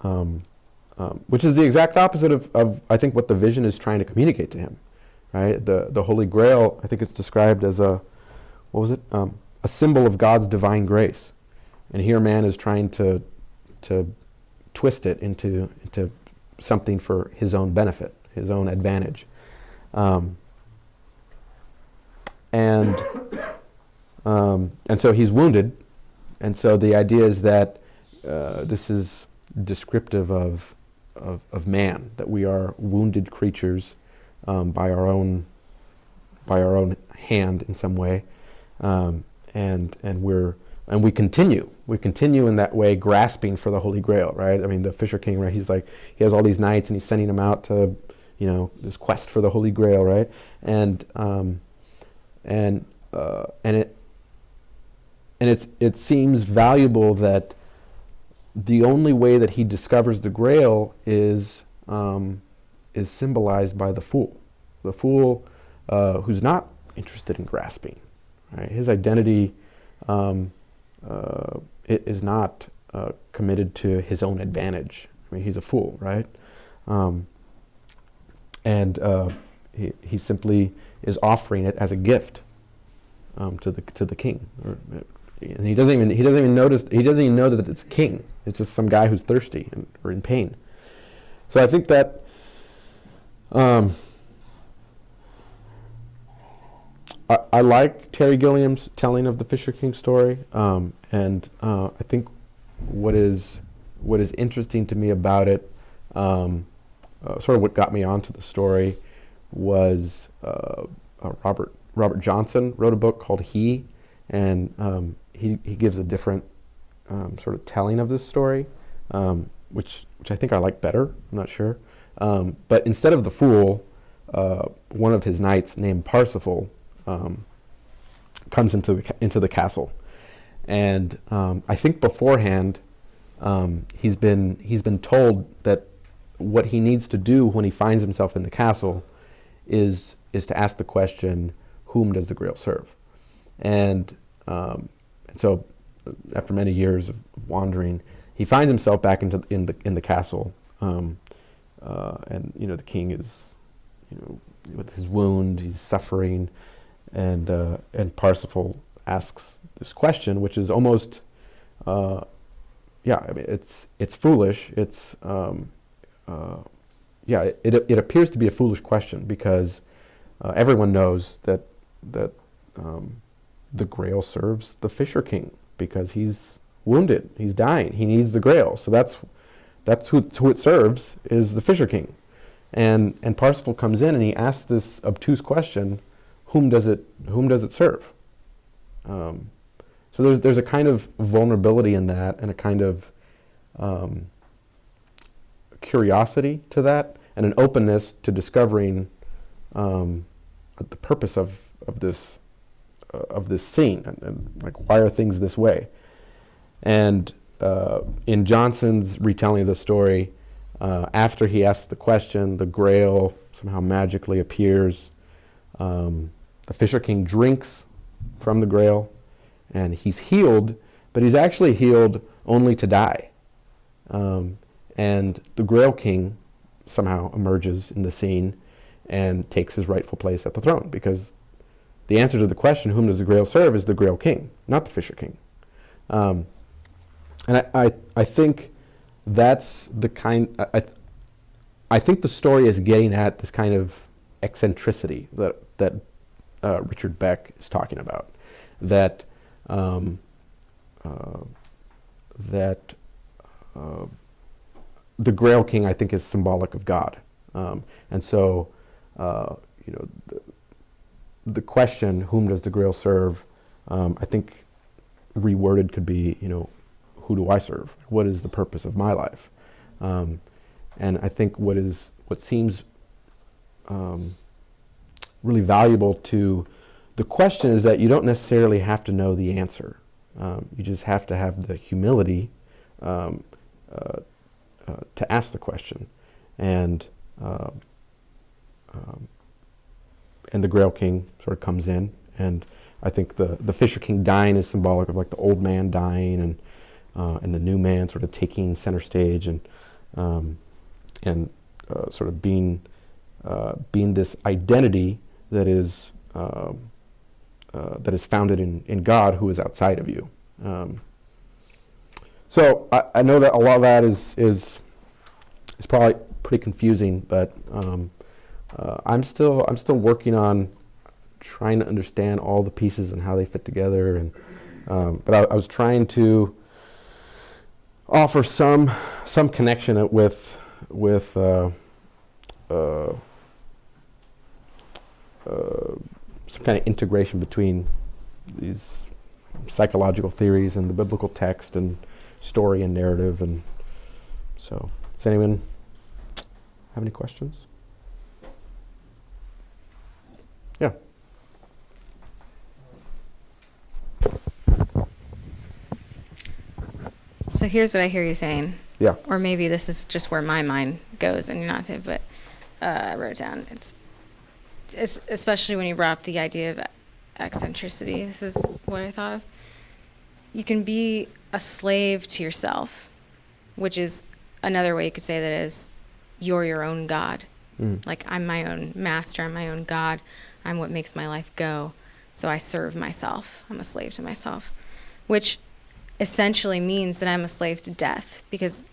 which is the exact opposite of I think what the vision is trying to communicate to him, right? The Holy Grail, I think it's described as a symbol of God's divine grace, and here man is trying to twist it into something for his own benefit, his own advantage. And so he's wounded, and so the idea is that this is descriptive of man, that we are wounded creatures by our own hand in some way, and we continue in that way, grasping for the Holy Grail, right? I mean, the Fisher King, right? He's like, he has all these knights, and he's sending them out to, this quest for the Holy Grail, right? And it seems valuable that the only way that he discovers the Grail is symbolized by the fool who's not interested in grasping, right? His identity is not committed to his own advantage. I mean, he's a fool, right? He simply is offering it as a gift to the king, and he doesn't even know that it's king. It's just some guy who's thirsty or in pain. So I think that I like Terry Gilliam's telling of the Fisher King story, and I think what is interesting to me about it, sort of what got me onto the story, was Robert Johnson wrote a book called He, and he gives a different sort of telling of this story, which I think I like better. I'm not sure, but instead of the fool, one of his knights named Parsifal comes into the castle, and I think beforehand he's been told that what he needs to do when he finds himself in the castle is to ask the question, whom does the Grail serve? And so after many years of wandering, he finds himself back in the castle, and the king is with his wound, he's suffering, and Parsifal asks this question, which is almost it's foolish. It's it appears to be a foolish question, because everyone knows that the Grail serves the Fisher King, because he's wounded, he's dying, he needs the Grail. So that's who it serves, is the Fisher King. And Parsifal comes in and he asks this obtuse question, whom does it serve? So there's a kind of vulnerability in that, and a kind of curiosity to that, and an openness to discovering the purpose of this scene, and like, why are things this way? And in Johnson's retelling of the story, after he asks the question, the Grail somehow magically appears. The Fisher King drinks from the Grail, and he's healed, but he's actually healed only to die. And the Grail King somehow emerges in the scene and takes his rightful place at the throne, because the answer to the question, whom does the Grail serve, is the Grail King, not the Fisher King. And I think that's the kind, I think the story is getting at this kind of eccentricity that Richard Beck is talking about, that the Grail King, I think, is symbolic of God, and so the question, whom does the Grail serve, I think reworded could be, who do I serve? What is the purpose of my life? And I think what seems really valuable to the question is that you don't necessarily have to know the answer. You just have to have the humility to ask the question, and the Grail King sort of comes in, and I think the Fisher King dying is symbolic of like the old man dying, and the new man sort of taking center stage, and sort of being this identity that is founded in God, who is outside of you. So I know that a lot of that is probably pretty confusing, but I'm still working on trying to understand all the pieces and how they fit together, and but I was trying to offer some connection with some kind of integration between these psychological theories and the biblical text and story and narrative. And so, does anyone have any questions? Yeah. So here's what I hear you saying. Yeah. Or maybe this is just where my mind goes and you're not saying, but I wrote it down. It's especially when you brought up the idea of eccentricity. This is what I thought of. You can be a slave to yourself, which is another way you could say that is you're your own God. Like, I'm my own master, I'm my own God, I'm what makes my life go. So I serve myself. I'm a slave to myself, which essentially means that I'm a slave to death, because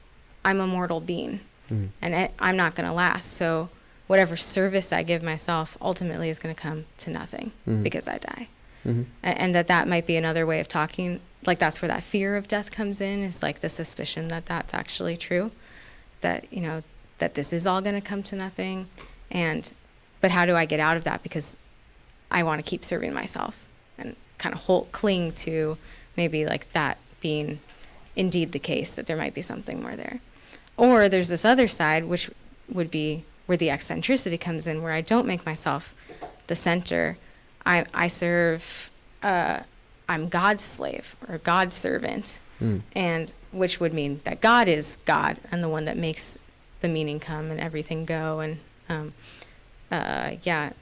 I'm a mortal being and I'm not going to last. So whatever service I give myself ultimately is going to come to nothing because I die. And that might be another way of talking. Like, that's where that fear of death comes in, is like the suspicion that that's actually true, that, you know, that this is all going to come to nothing. But how do I get out of that? Because I want to keep serving myself and kind of cling to maybe like that being indeed the case, that there might be something more there. Or there's this other side, which would be where the eccentricity comes in, where I don't make myself the center. I serve, I'm God's slave or God's servant, and which would mean that God is God and the one that makes the meaning come and everything go. And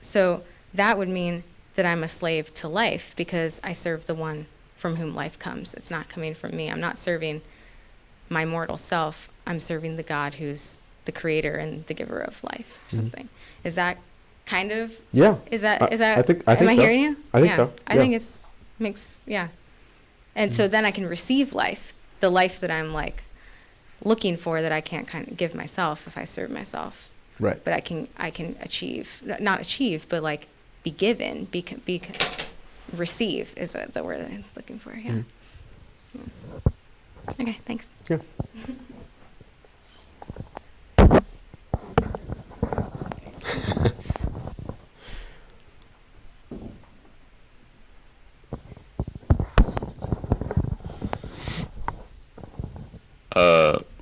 so that would mean that I'm a slave to life, because I serve the one from whom life comes. It's not coming from me. I'm not serving my mortal self. I'm serving the God who's the creator and the giver of life, or something. Is that kind of? Yeah. Is that? I think am I so. hearing you? I think so. I think makes. And so then I can receive life, the life that I'm like looking for, that I can't kind of give myself if I serve myself. Right. But I can achieve, not achieve, but like be given, receive is the word that I'm looking for. Yeah. Okay, thanks. Yeah.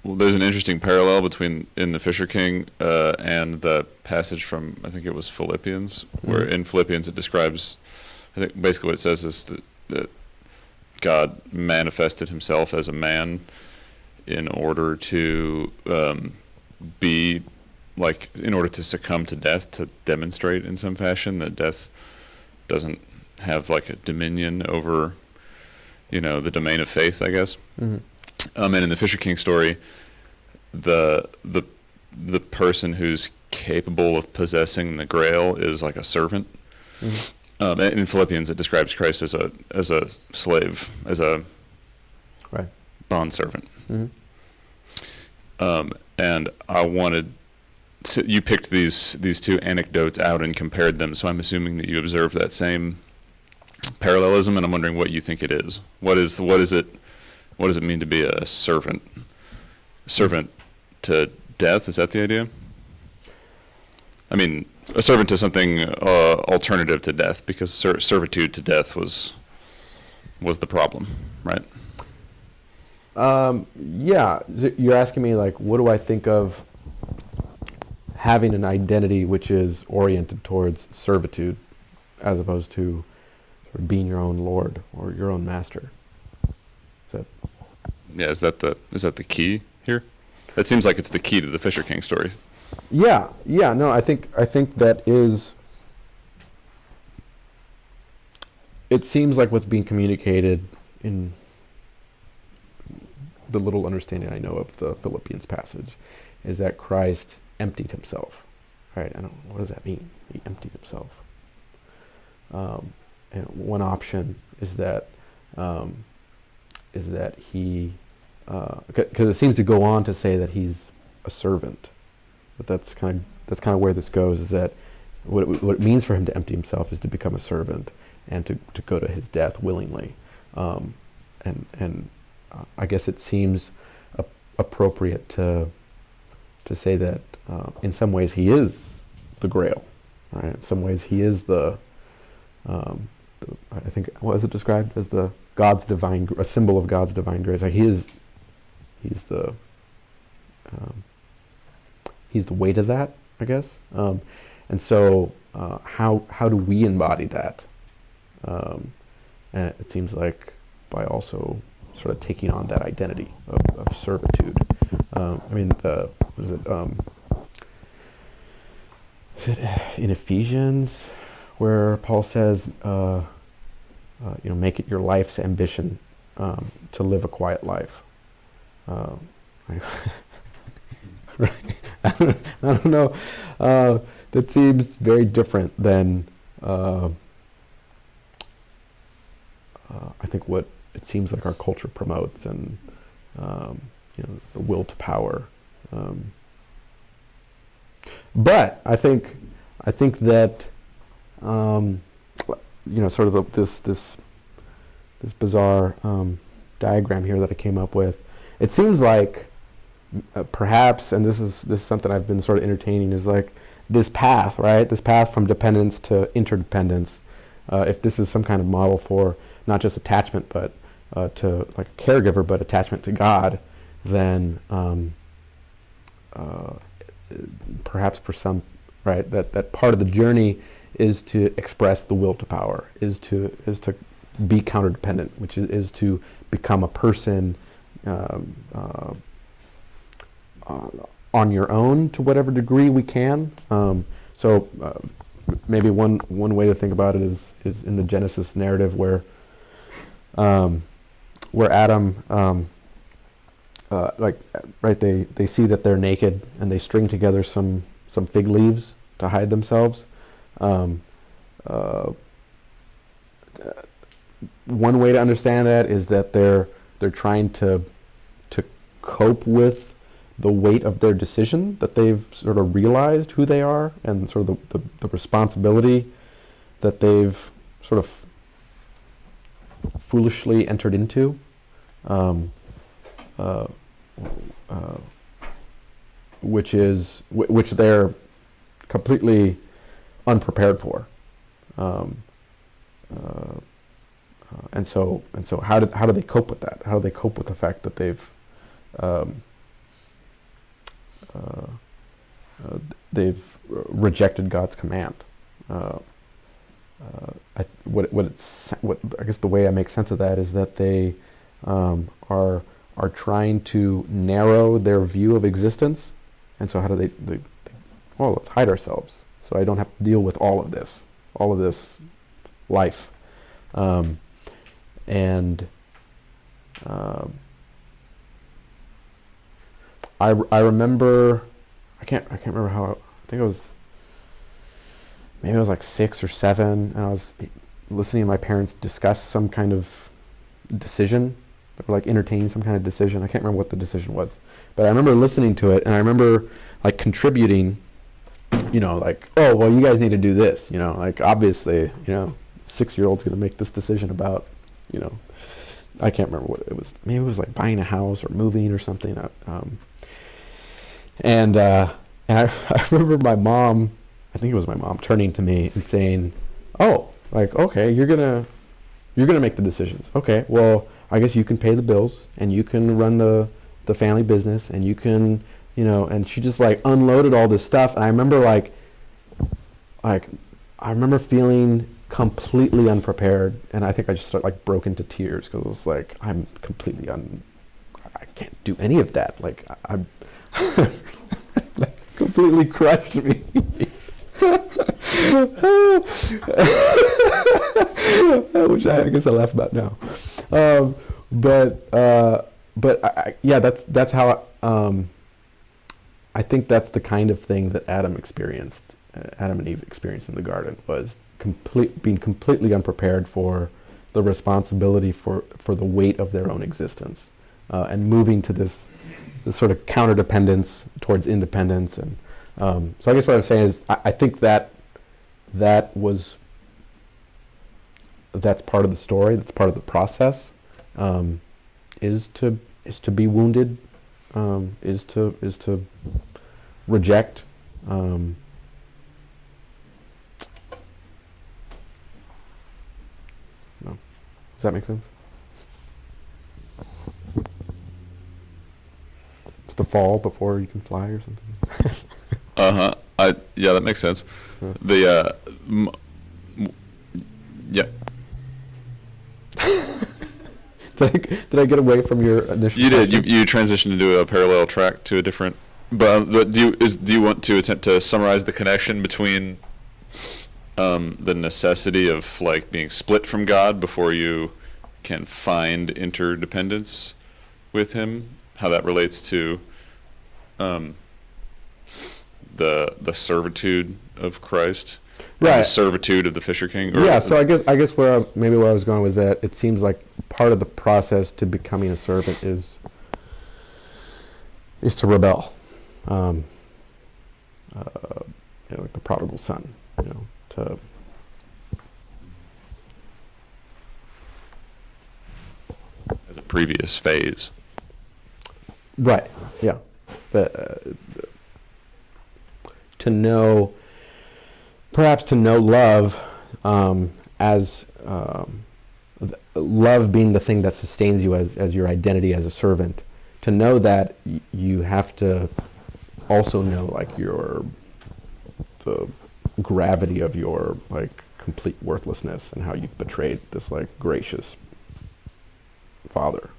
Well, there's an interesting parallel between in the Fisher King and the passage from, I think it was Philippians, where in Philippians it describes, I think basically what it says is that God manifested himself as a man in order to be, like, in order to succumb to death, to demonstrate in some fashion that death doesn't have like a dominion over, you know, the domain of faith, I guess. And in the Fisher King story, the person who's capable of possessing the Grail is like a servant. In Philippians, it describes Christ as a slave, as a bondservant. And I wanted to, you picked these two anecdotes out and compared them, so I'm assuming that you observed that same parallelism, and I'm wondering what you think it is. What does it mean to be a servant to death? Is that the idea? I mean, a servant to something alternative to death, because servitude to death was the problem, right? Yeah. You're asking me, like, what do I think of having an identity which is oriented towards servitude as opposed to being your own lord or your own master? Is that the key here? It seems like it's the key to the Fisher King story. No, I think that is it seems like what's being communicated in the little understanding I know of the Philippians passage is that Christ emptied himself. Right? I don't. What does that mean? He emptied himself. And one option is that he, because it seems to go on to say that he's a servant. But that's kind of where this goes. Is that what it means for him to empty himself is to become a servant and to go to his death willingly. And I guess it seems appropriate to say that in some ways he is the Grail, right? In some ways he is I think, what is it described as a symbol of God's divine grace? Like he's the weight of that, I guess. And so how do we embody that? And it seems like by also sort of taking on that identity of servitude. Is it in Ephesians where Paul says, make it your life's ambition to live a quiet life. Right. I don't know. That seems very different than I think what it seems like our culture promotes, and the will to power. But I think that sort of this bizarre diagram here that I came up with. It seems like perhaps, and this is something I've been sort of entertaining, is like this path, right? This path from dependence to interdependence. If this is some kind of model for not just attachment, but to like a caregiver, but attachment to God, then perhaps for some, right, that part of the journey is to express the will to power, is to be counterdependent, which is to become a person on your own to whatever degree we can. So maybe one way to think about it is in the Genesis narrative where Adam, they see that they're naked and they string together some fig leaves to hide themselves. One way to understand that is that they're trying to cope with the weight of their decision, that they've sort of realized who they are and sort of the responsibility that they've sort of foolishly entered into, which they're completely unprepared for, and so how do they cope with that? How do they cope with the fact that they've rejected God's command? I guess the way I make sense of that is that they are trying to narrow their view of existence, and so how do they let's hide ourselves so I don't have to deal with all of this life. I remember, I can't remember how, I think it was, maybe I was like 6 or 7, and I was listening to my parents discuss some kind of decision, or like entertain some kind of decision. I can't remember what the decision was, but I remember listening to it, and I remember like contributing, like, oh, well, you guys need to do this, like obviously, 6-year-old's going to make this decision about, I can't remember what it was. Maybe it was like buying a house or moving or something. And I remember my mom, I think it was my mom, turning to me and saying, "Oh, like, okay, you're gonna make the decisions. Okay, well, I guess you can pay the bills and you can run the family business and you can, and she just like unloaded all this stuff. And I remember I remember feeling completely unprepared, and I think I just broke into tears because it was like, I'm completely I can't do any of that. Like I'm like completely crushed me. which I guess I laugh about now. Yeah, that's how I think that's the kind of thing that Adam and Eve experienced in the garden, was being completely unprepared for the responsibility for the weight of their own existence, and moving to this sort of counter dependence towards independence. And so I guess what I'm saying is I think that's part of the story, that's part of the process, is to be wounded, is to reject. No. Does that make sense? It's to fall before you can fly or something. Yeah, that makes sense. Huh. Yeah. Did I get away from your initial? You did. question? You transitioned into a parallel track to a different. But do you want to attempt to summarize the connection between the necessity of like being split from God before you can find interdependence with Him? How that relates to the servitude of Christ, and Right. the servitude of the Fisher King. Yeah. So I guess where I was going was that it seems like part of the process to becoming a servant is to rebel, like the prodigal son, to as a previous phase. right, yeah, perhaps to know love as love being the thing that sustains you as your identity as a servant. To know that you have to also know like the gravity of your like complete worthlessness and how you've betrayed this like gracious father.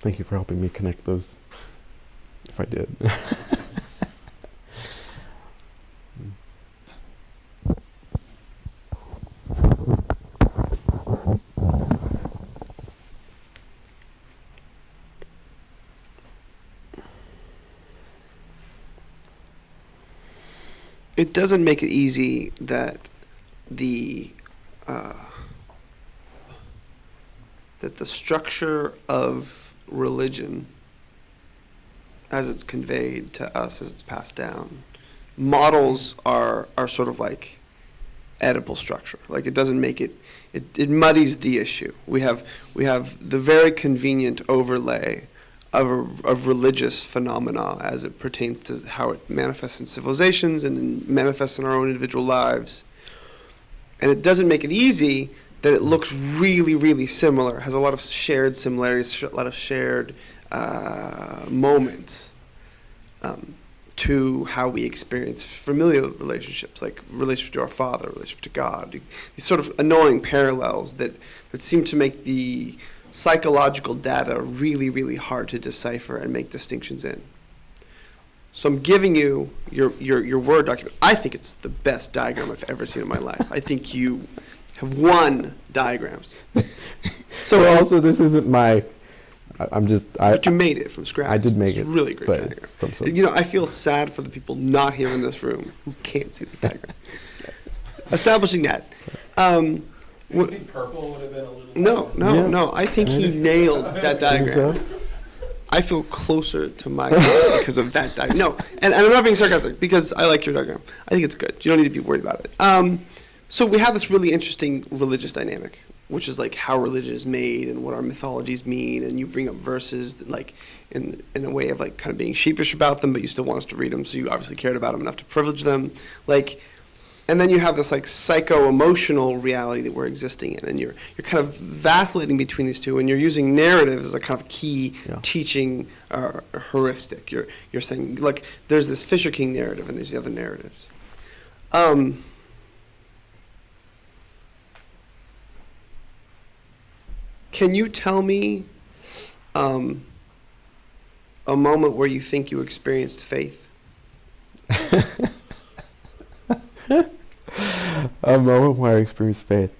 Thank you for helping me connect those, if I did. It doesn't make it easy that the structure of religion, as it's conveyed to us, as it's passed down, models are sort of like edible structure. Like it doesn't make it muddies the issue. We have the very convenient overlay of religious phenomena as it pertains to how it manifests in civilizations and manifests in our own individual lives. And it doesn't make it easy that it looks really, really similar, has a lot of shared similarities, a lot of shared moments to how we experience familial relationships, like relationship to our Father, relationship to God. These sort of annoying parallels that seem to make the psychological data really, really hard to decipher and make distinctions in. So I'm giving you your Word document. I think it's the best diagram I've ever seen in my life. I think you have won diagrams. So also, this isn't my. But you made it from scratch. I did make it's it. a really great but diagram. it's from some, I feel sad for the people not here in this room who can't see the diagram. Establishing that. You think purple would have been a little... No. I think he nailed that diagram. so? I feel closer to my goal because of that diagram. No, and I'm not being sarcastic because I like your diagram. I think it's good. You don't need to be worried about it. So we have this really interesting religious dynamic, which is like how religion is made and what our mythologies mean, and you bring up verses like in a way of like kind of being sheepish about them, but you still want us to read them, so you obviously cared about them enough to privilege them. And then you have this like psycho-emotional reality that we're existing in, and you're kind of vacillating between these two, and you're using narrative as a kind of key teaching heuristic. You're saying, like, there's this Fisher King narrative and there's the other narratives. Can you tell me a moment where you think you experienced faith? A moment where I experienced faith.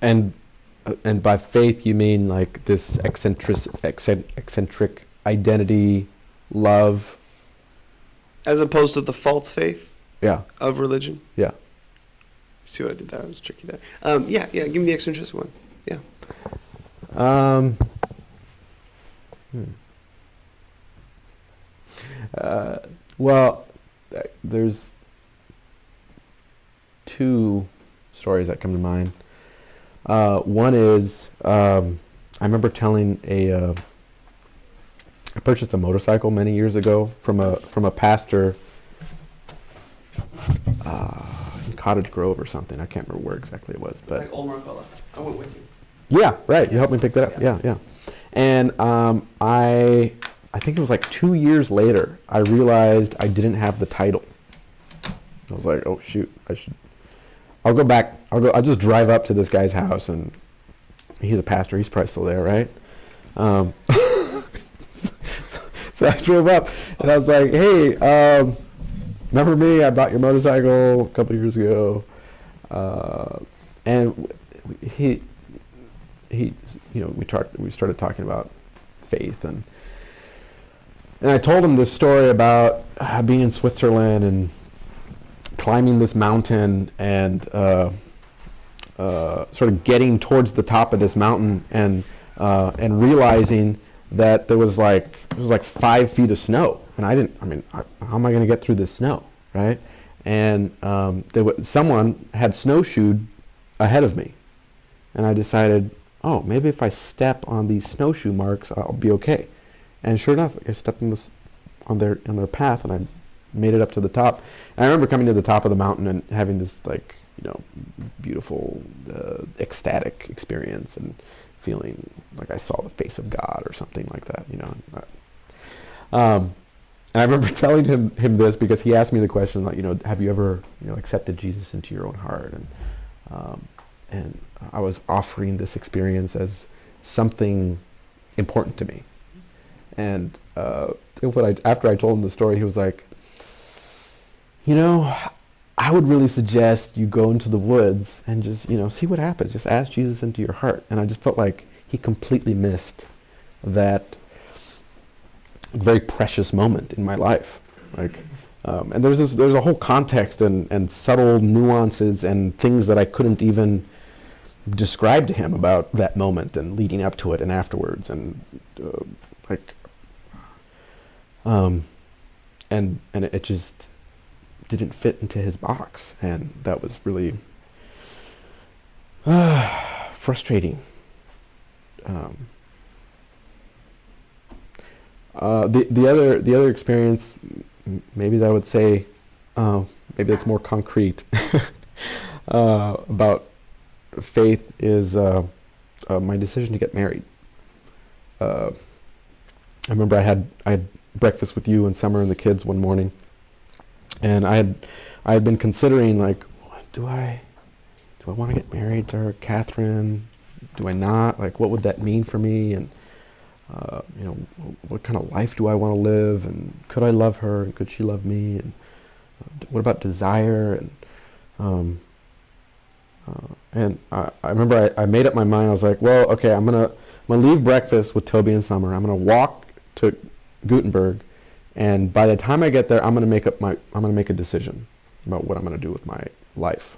And by faith you mean like this eccentric identity, love. As opposed to the false faith Yeah, of religion. yeah. See what I did there? I was tricky there. Yeah. Give me the eccentric one. Yeah. Well, there's two stories that come to mind. One is I remember telling I purchased a motorcycle many years ago from a pastor in Cottage Grove or something. I can't remember where exactly it was, but Like Old Marcola. I went with you. yeah, right. You helped me pick that up. Yeah. And I think it was like 2 years later, I realized I didn't have the title. I was like, oh shoot, I'll go back. I'll just drive up to this guy's house, and he's a pastor. He's probably still there, right? So I drove up, and I was like, hey, remember me? I bought your motorcycle a couple years ago. And he, we started talking about faith, and I told him this story about being in Switzerland and climbing this mountain and sort of getting towards the top of this mountain and realizing that there was like 5 feet of snow, and how am I going to get through this snow, right? And someone had snowshoed ahead of me, and I decided, oh, maybe if I step on these snowshoe marks, I'll be okay. And sure enough, I stepped on their path, and I made it up to the top. And I remember coming to the top of the mountain and having this beautiful, ecstatic experience, and feeling like I saw the face of God or something like that, And I remember telling him this because he asked me the question, have you ever, accepted Jesus into your own heart? And I was offering this experience as something important to me. And after I told him the story, he was like, I would really suggest you go into the woods and just, see what happens. Just ask Jesus into your heart. And I just felt like he completely missed that very precious moment in my life. And there's a whole context and subtle nuances and things that I couldn't even describe to him about that moment and leading up to it and afterwards, and and it just didn't fit into his box, and that was really frustrating. The other experience, maybe that I would say, maybe it's more concrete about faith, is my decision to get married. I remember I had breakfast with you and Summer and the kids one morning, and I had been considering, do I want to get married to her, Catherine? Do I not? What would that mean for me? And what kind of life do I want to live? And could I love her? And could she love me? And what about desire? And I remember I made up my mind. I was like, well, okay, I'm gonna leave breakfast with Toby and Summer. I'm gonna walk to Gutenberg, and by the time I get there, I'm gonna make a decision about what I'm gonna do with my life.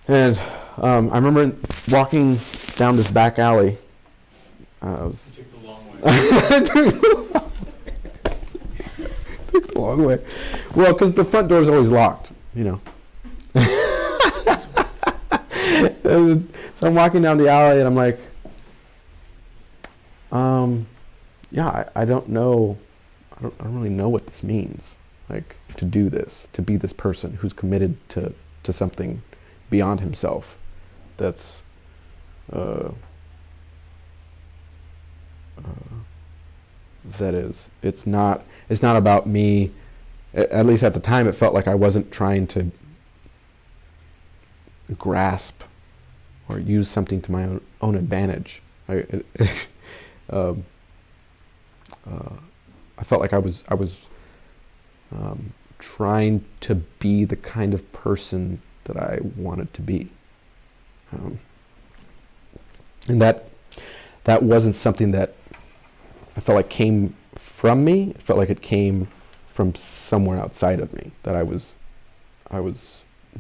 And I remember walking down this back alley. You took the long way. I took the long way. Well, because the front door is always locked, So I'm walking down the alley, and I'm like, I don't know. I don't really know what this means. To do this, to be this person who's committed to something beyond himself. That's it's not about me. At least at the time, it felt like I wasn't trying to grasp or use something to my own advantage. I felt like I was trying to be the kind of person that I wanted to be, and that wasn't something that I felt like came from me. It felt like it came from somewhere outside of me that I was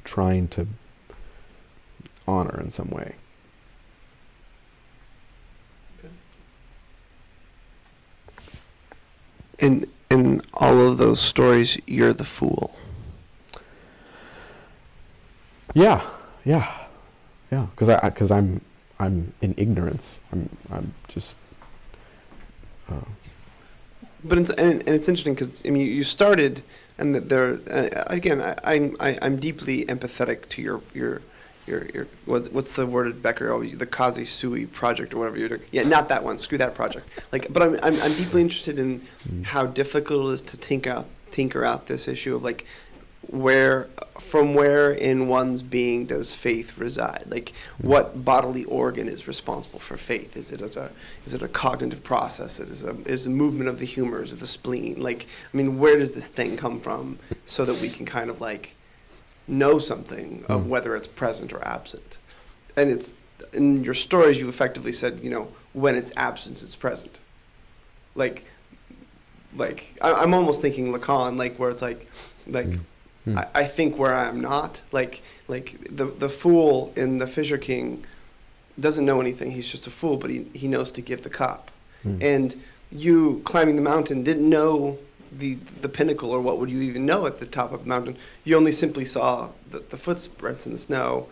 trying to honor in some way. In all of those stories, you're the fool. Yeah. Because I'm in ignorance. I'm just. But it's interesting because I mean you started, and that there again I'm deeply empathetic to your what's the word at Becker? Oh, the Kazi Sui project or whatever you're doing. Yeah, not that one. Screw that project. But I'm deeply interested in how difficult it is to tinker out this issue of like where in one's being does faith reside? Like what bodily organ is responsible for faith? Is it a cognitive process? Is a movement of the humors or the spleen? Like, I mean, where does this thing come from so that we can kind of like know something of whether it's present or absent? And it's in your stories you effectively said, when it's absent, it's present. Like I'm almost thinking Lacan, like where it's like I think where I am not, like the fool in the Fisher King doesn't know anything. He's just a fool, but he knows to give the cup. And you climbing the mountain didn't know the pinnacle, or what would you even know at the top of the mountain? You only simply saw the footprints in the snow.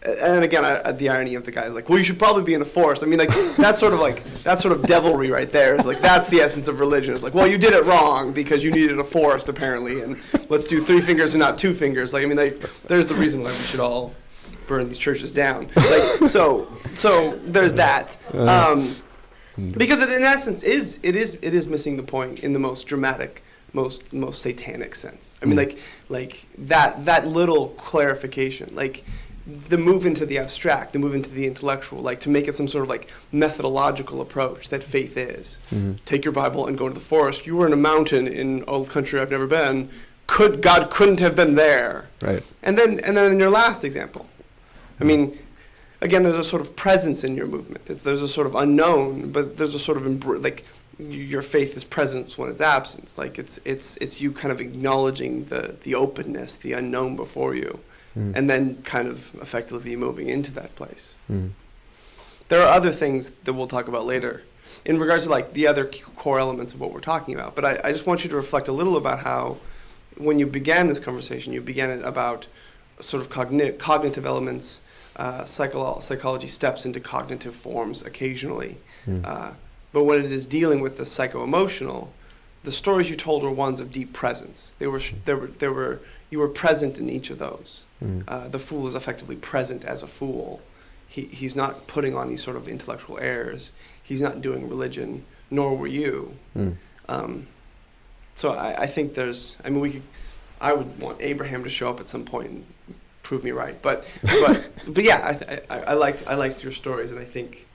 And again, the irony of the guy is like, well, you should probably be in the forest. I mean, like that's sort of devilry right there. It's like that's the essence of religion. It's like, well, you did it wrong because you needed a forest apparently, and let's do 3 fingers and not 2 fingers. Like, I mean, there's the reason why we should all burn these churches down. Like, so there's that. Because it, in essence, it is missing the point in the most dramatic, most satanic sense. I mean, like that little clarification, like the move into the abstract, the move into the intellectual, like to make it some sort of like methodological approach that faith is. Take your Bible and go to the forest. You were in a mountain in a country I've never been. God couldn't have been there. Right. And then in your last example, I mean, again, there's a sort of presence in your movement. There's a sort of unknown, but there's a sort of like your faith is presence when it's absence. Like it's you kind of acknowledging the openness, the unknown before you, and then kind of effectively moving into that place. There are other things that we'll talk about later in regards to like the other core elements of what we're talking about. But I just want you to reflect a little about how, when you began this conversation, you began it about sort of cognitive elements. Psychology steps into cognitive forms occasionally. But when it is dealing with the psycho-emotional, the stories you told were ones of deep presence. You were present in each of those. The fool is effectively present as a fool. He's not putting on these sort of intellectual airs. He's not doing religion, nor were you. So I think I would want Abraham to show up at some point and prove me right, but yeah, I liked your stories, and I think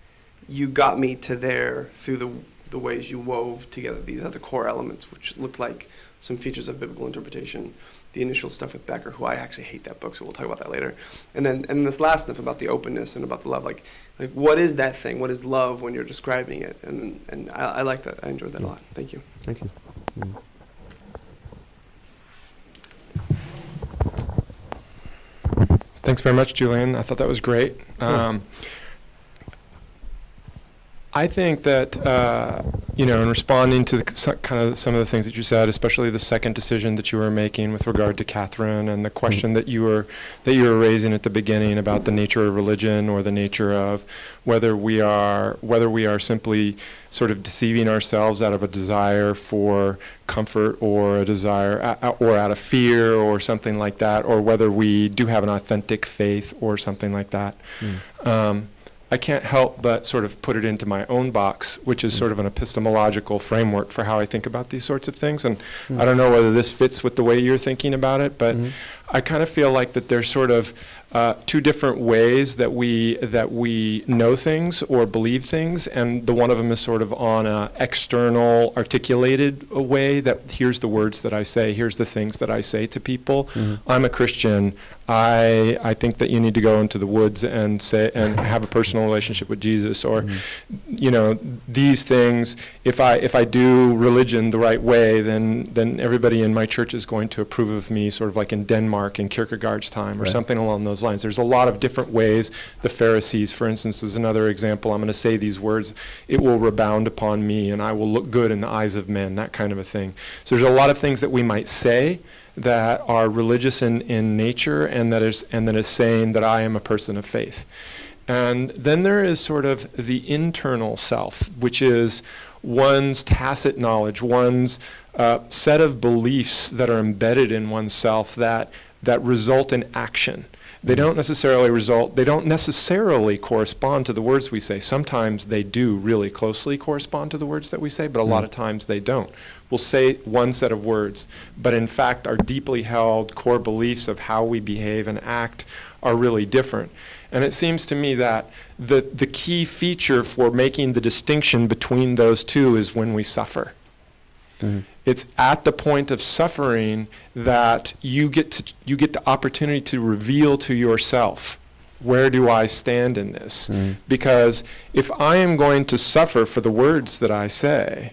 you got me to there through the ways you wove together these other core elements, which looked like some features of biblical interpretation. The initial stuff with Becker, who I actually hate that book, so we'll talk about that later. And then this last stuff about the openness and about the love, like what is that thing? What is love when you're describing it? And I like that. I enjoyed that a lot. Thank you. Thank you. Thanks very much, Julian. I thought that was great. I think that, in responding to kind of some of the things that you said, especially the second decision that you were making with regard to Catherine, and the question that you were raising at the beginning about the nature of religion, or the nature of whether we are simply sort of deceiving ourselves out of a desire for comfort, or a desire or out of fear or something like that, or whether we do have an authentic faith or something like that. I can't help but sort of put it into my own box, which is sort of an epistemological framework for how I think about these sorts of things. And I don't know whether this fits with the way you're thinking about it, but I kind of feel like that there's sort of two different ways that we know things or believe things, and the one of them is sort of on a external, articulated way, that here's the words that I say, here's the things that I say to people. I'm a Christian. I think that you need to go into the woods and have a personal relationship with Jesus, or you know, these things. If I do religion the right way, then everybody in my church is going to approve of me, sort of like in Denmark in Kierkegaard's time, or something along those lines. There's a lot of different ways. The Pharisees, for instance, is another example. I'm going to say these words, it will rebound upon me, and I will look good in the eyes of men, that kind of a thing. So there's a lot of things that we might say that are religious in nature, and that is saying that I am a person of faith. And then there is sort of the internal self, which is one's tacit knowledge, one's set of beliefs that are embedded in oneself that result in action. They don't necessarily correspond to the words we say. Sometimes they do really closely correspond to the words that we say, but a lot of times they don't. We'll say one set of words, but in fact our deeply held core beliefs of how we behave and act are really different. And it seems to me that the key feature for making the distinction between those two is when we suffer. It's at the point of suffering that you get the opportunity to reveal to yourself, where do I stand in this? Because if I am going to suffer for the words that I say,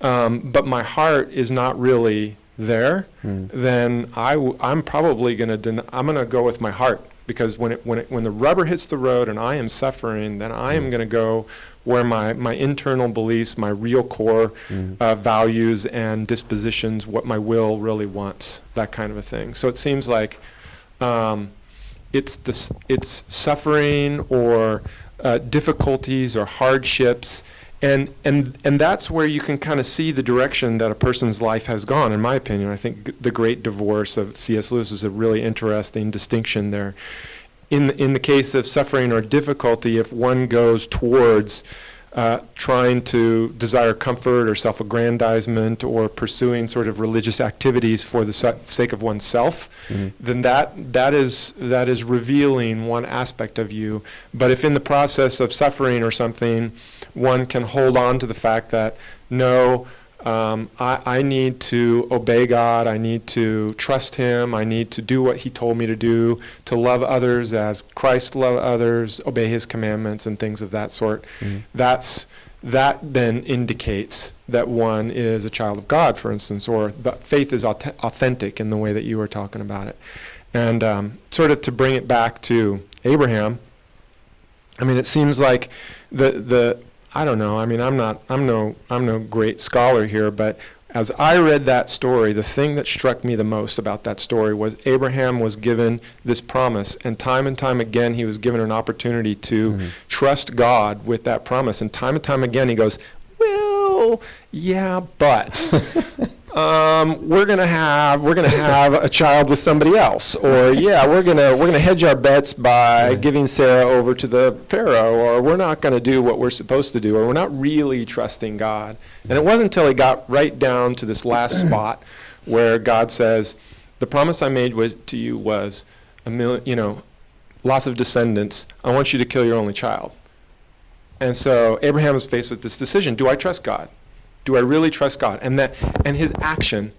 but my heart is not really there, then I'm probably going to go with my heart. Because when the rubber hits the road and I am suffering, then I am going to go where my internal beliefs, my real core values and dispositions, what my will really wants, that kind of a thing. So it seems like it's suffering or difficulties or hardships, and that's where you can kind of see the direction that a person's life has gone, in my opinion. I think The Great Divorce of C.S. Lewis is a really interesting distinction there. In the case of suffering or difficulty, if one goes towards trying to desire comfort or self-aggrandizement or pursuing sort of religious activities for the sake of oneself, then that is revealing one aspect of you. But if in the process of suffering or something, one can hold on to the fact that, no, I need to obey God, I need to trust Him, I need to do what He told me to do, to love others as Christ loved others, obey His commandments and things of that sort. That then indicates that one is a child of God, for instance, or that faith is authentic in the way that you were talking about it. And sort of to bring it back to Abraham, I mean, it seems like I don't know. I mean, I'm no great scholar here, but as I read that story, the thing that struck me the most about that story was Abraham was given this promise, and time again he was given an opportunity to trust God with that promise, and time again he goes, well, yeah, but we're gonna have a child with somebody else, or yeah, we're gonna hedge our bets by giving Sarah over to the Pharaoh, or we're not gonna do what we're supposed to do, or we're not really trusting God. And it wasn't until he got right down to this last spot where God says, the promise I made to you was lots of descendants. I want you to kill your only child. And so Abraham was faced with this decision: do I trust God? Do I really trust God? And his action,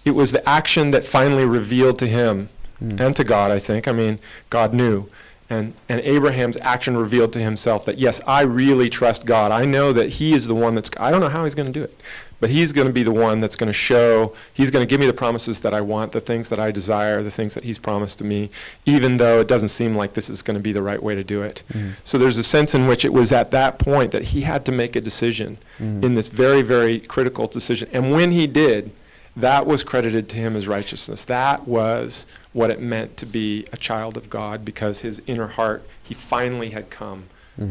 it was the action that finally revealed to him and to God, I think. I mean, God knew. And Abraham's action revealed to himself that, yes, I really trust God. I know that He is the one I don't know how He's going to do it, but He's going to be the one that's going to show, He's going to give me the promises that I want, the things that I desire, the things that He's promised to me, even though it doesn't seem like this is going to be the right way to do it. So there's a sense in which it was at that point that he had to make a decision in this very, very critical decision. And when he did, that was credited to him as righteousness. That was what it meant to be a child of God, because his inner heart, he finally had come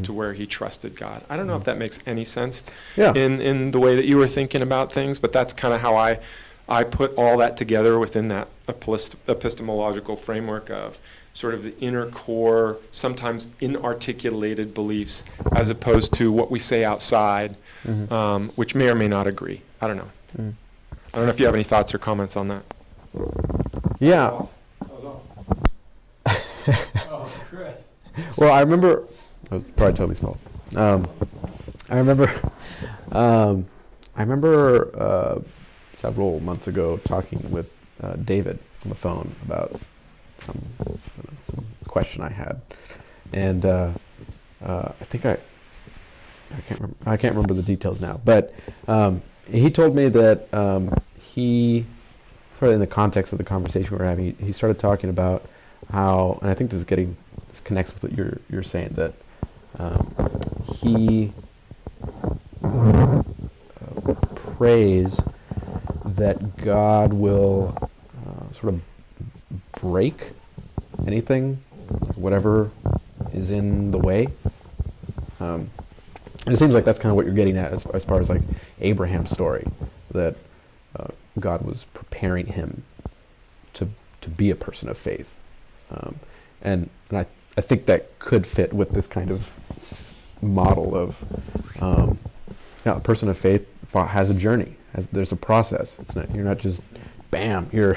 to where he trusted God. I don't know if that makes any sense in the way that you were thinking about things, but that's kind of how I put all that together within that epistemological framework of sort of the inner core, sometimes inarticulated beliefs, as opposed to what we say outside, which may or may not agree. I don't know. I don't know if you have any thoughts or comments on that. Yeah. Well, I remember. I was probably totally small. I remember. Several months ago talking with David on the phone about some question I had, and I think I can't remember the details now, but he told me that he sort of in the context of the conversation we were having, he started talking about how, and I think this connects with what you're saying, that he prays that God will sort of break anything, whatever is in the way. And it seems like that's kind of what you're getting at as far as like Abraham's story, that God was preparing him to be a person of faith. And I think that could fit with this kind of model of a person of faith has a journey. There's a process. You're not just bam, you're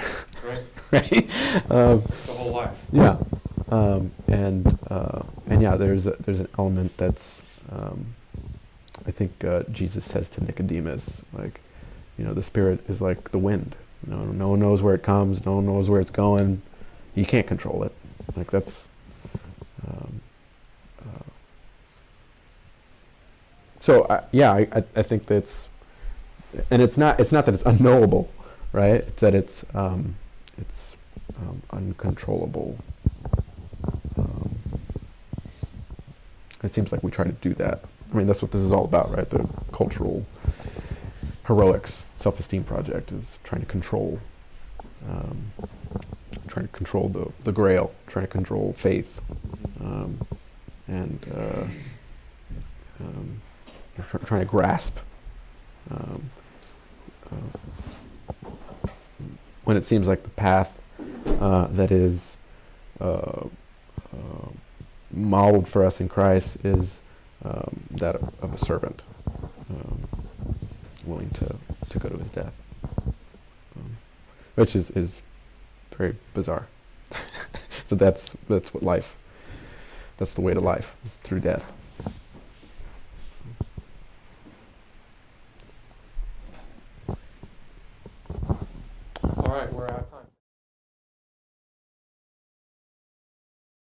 right. The whole life. Yeah, and yeah, there's an element that's I think Jesus says to Nicodemus, like, the Spirit is like the wind. No one knows where it comes. No one knows where it's going. You can't control it. Like that's. So I think that's, and it's not that it's unknowable, right? It's that it's uncontrollable. It seems like we try to do that. I mean, that's what this is all about, right? The cultural heroics self-esteem project is trying to control the grail, trying to control faith, and trying to grasp when it seems like the path that is modeled for us in Christ is that of a servant, willing to go to his death, which is very bizarre. So that's the way to life, is through death.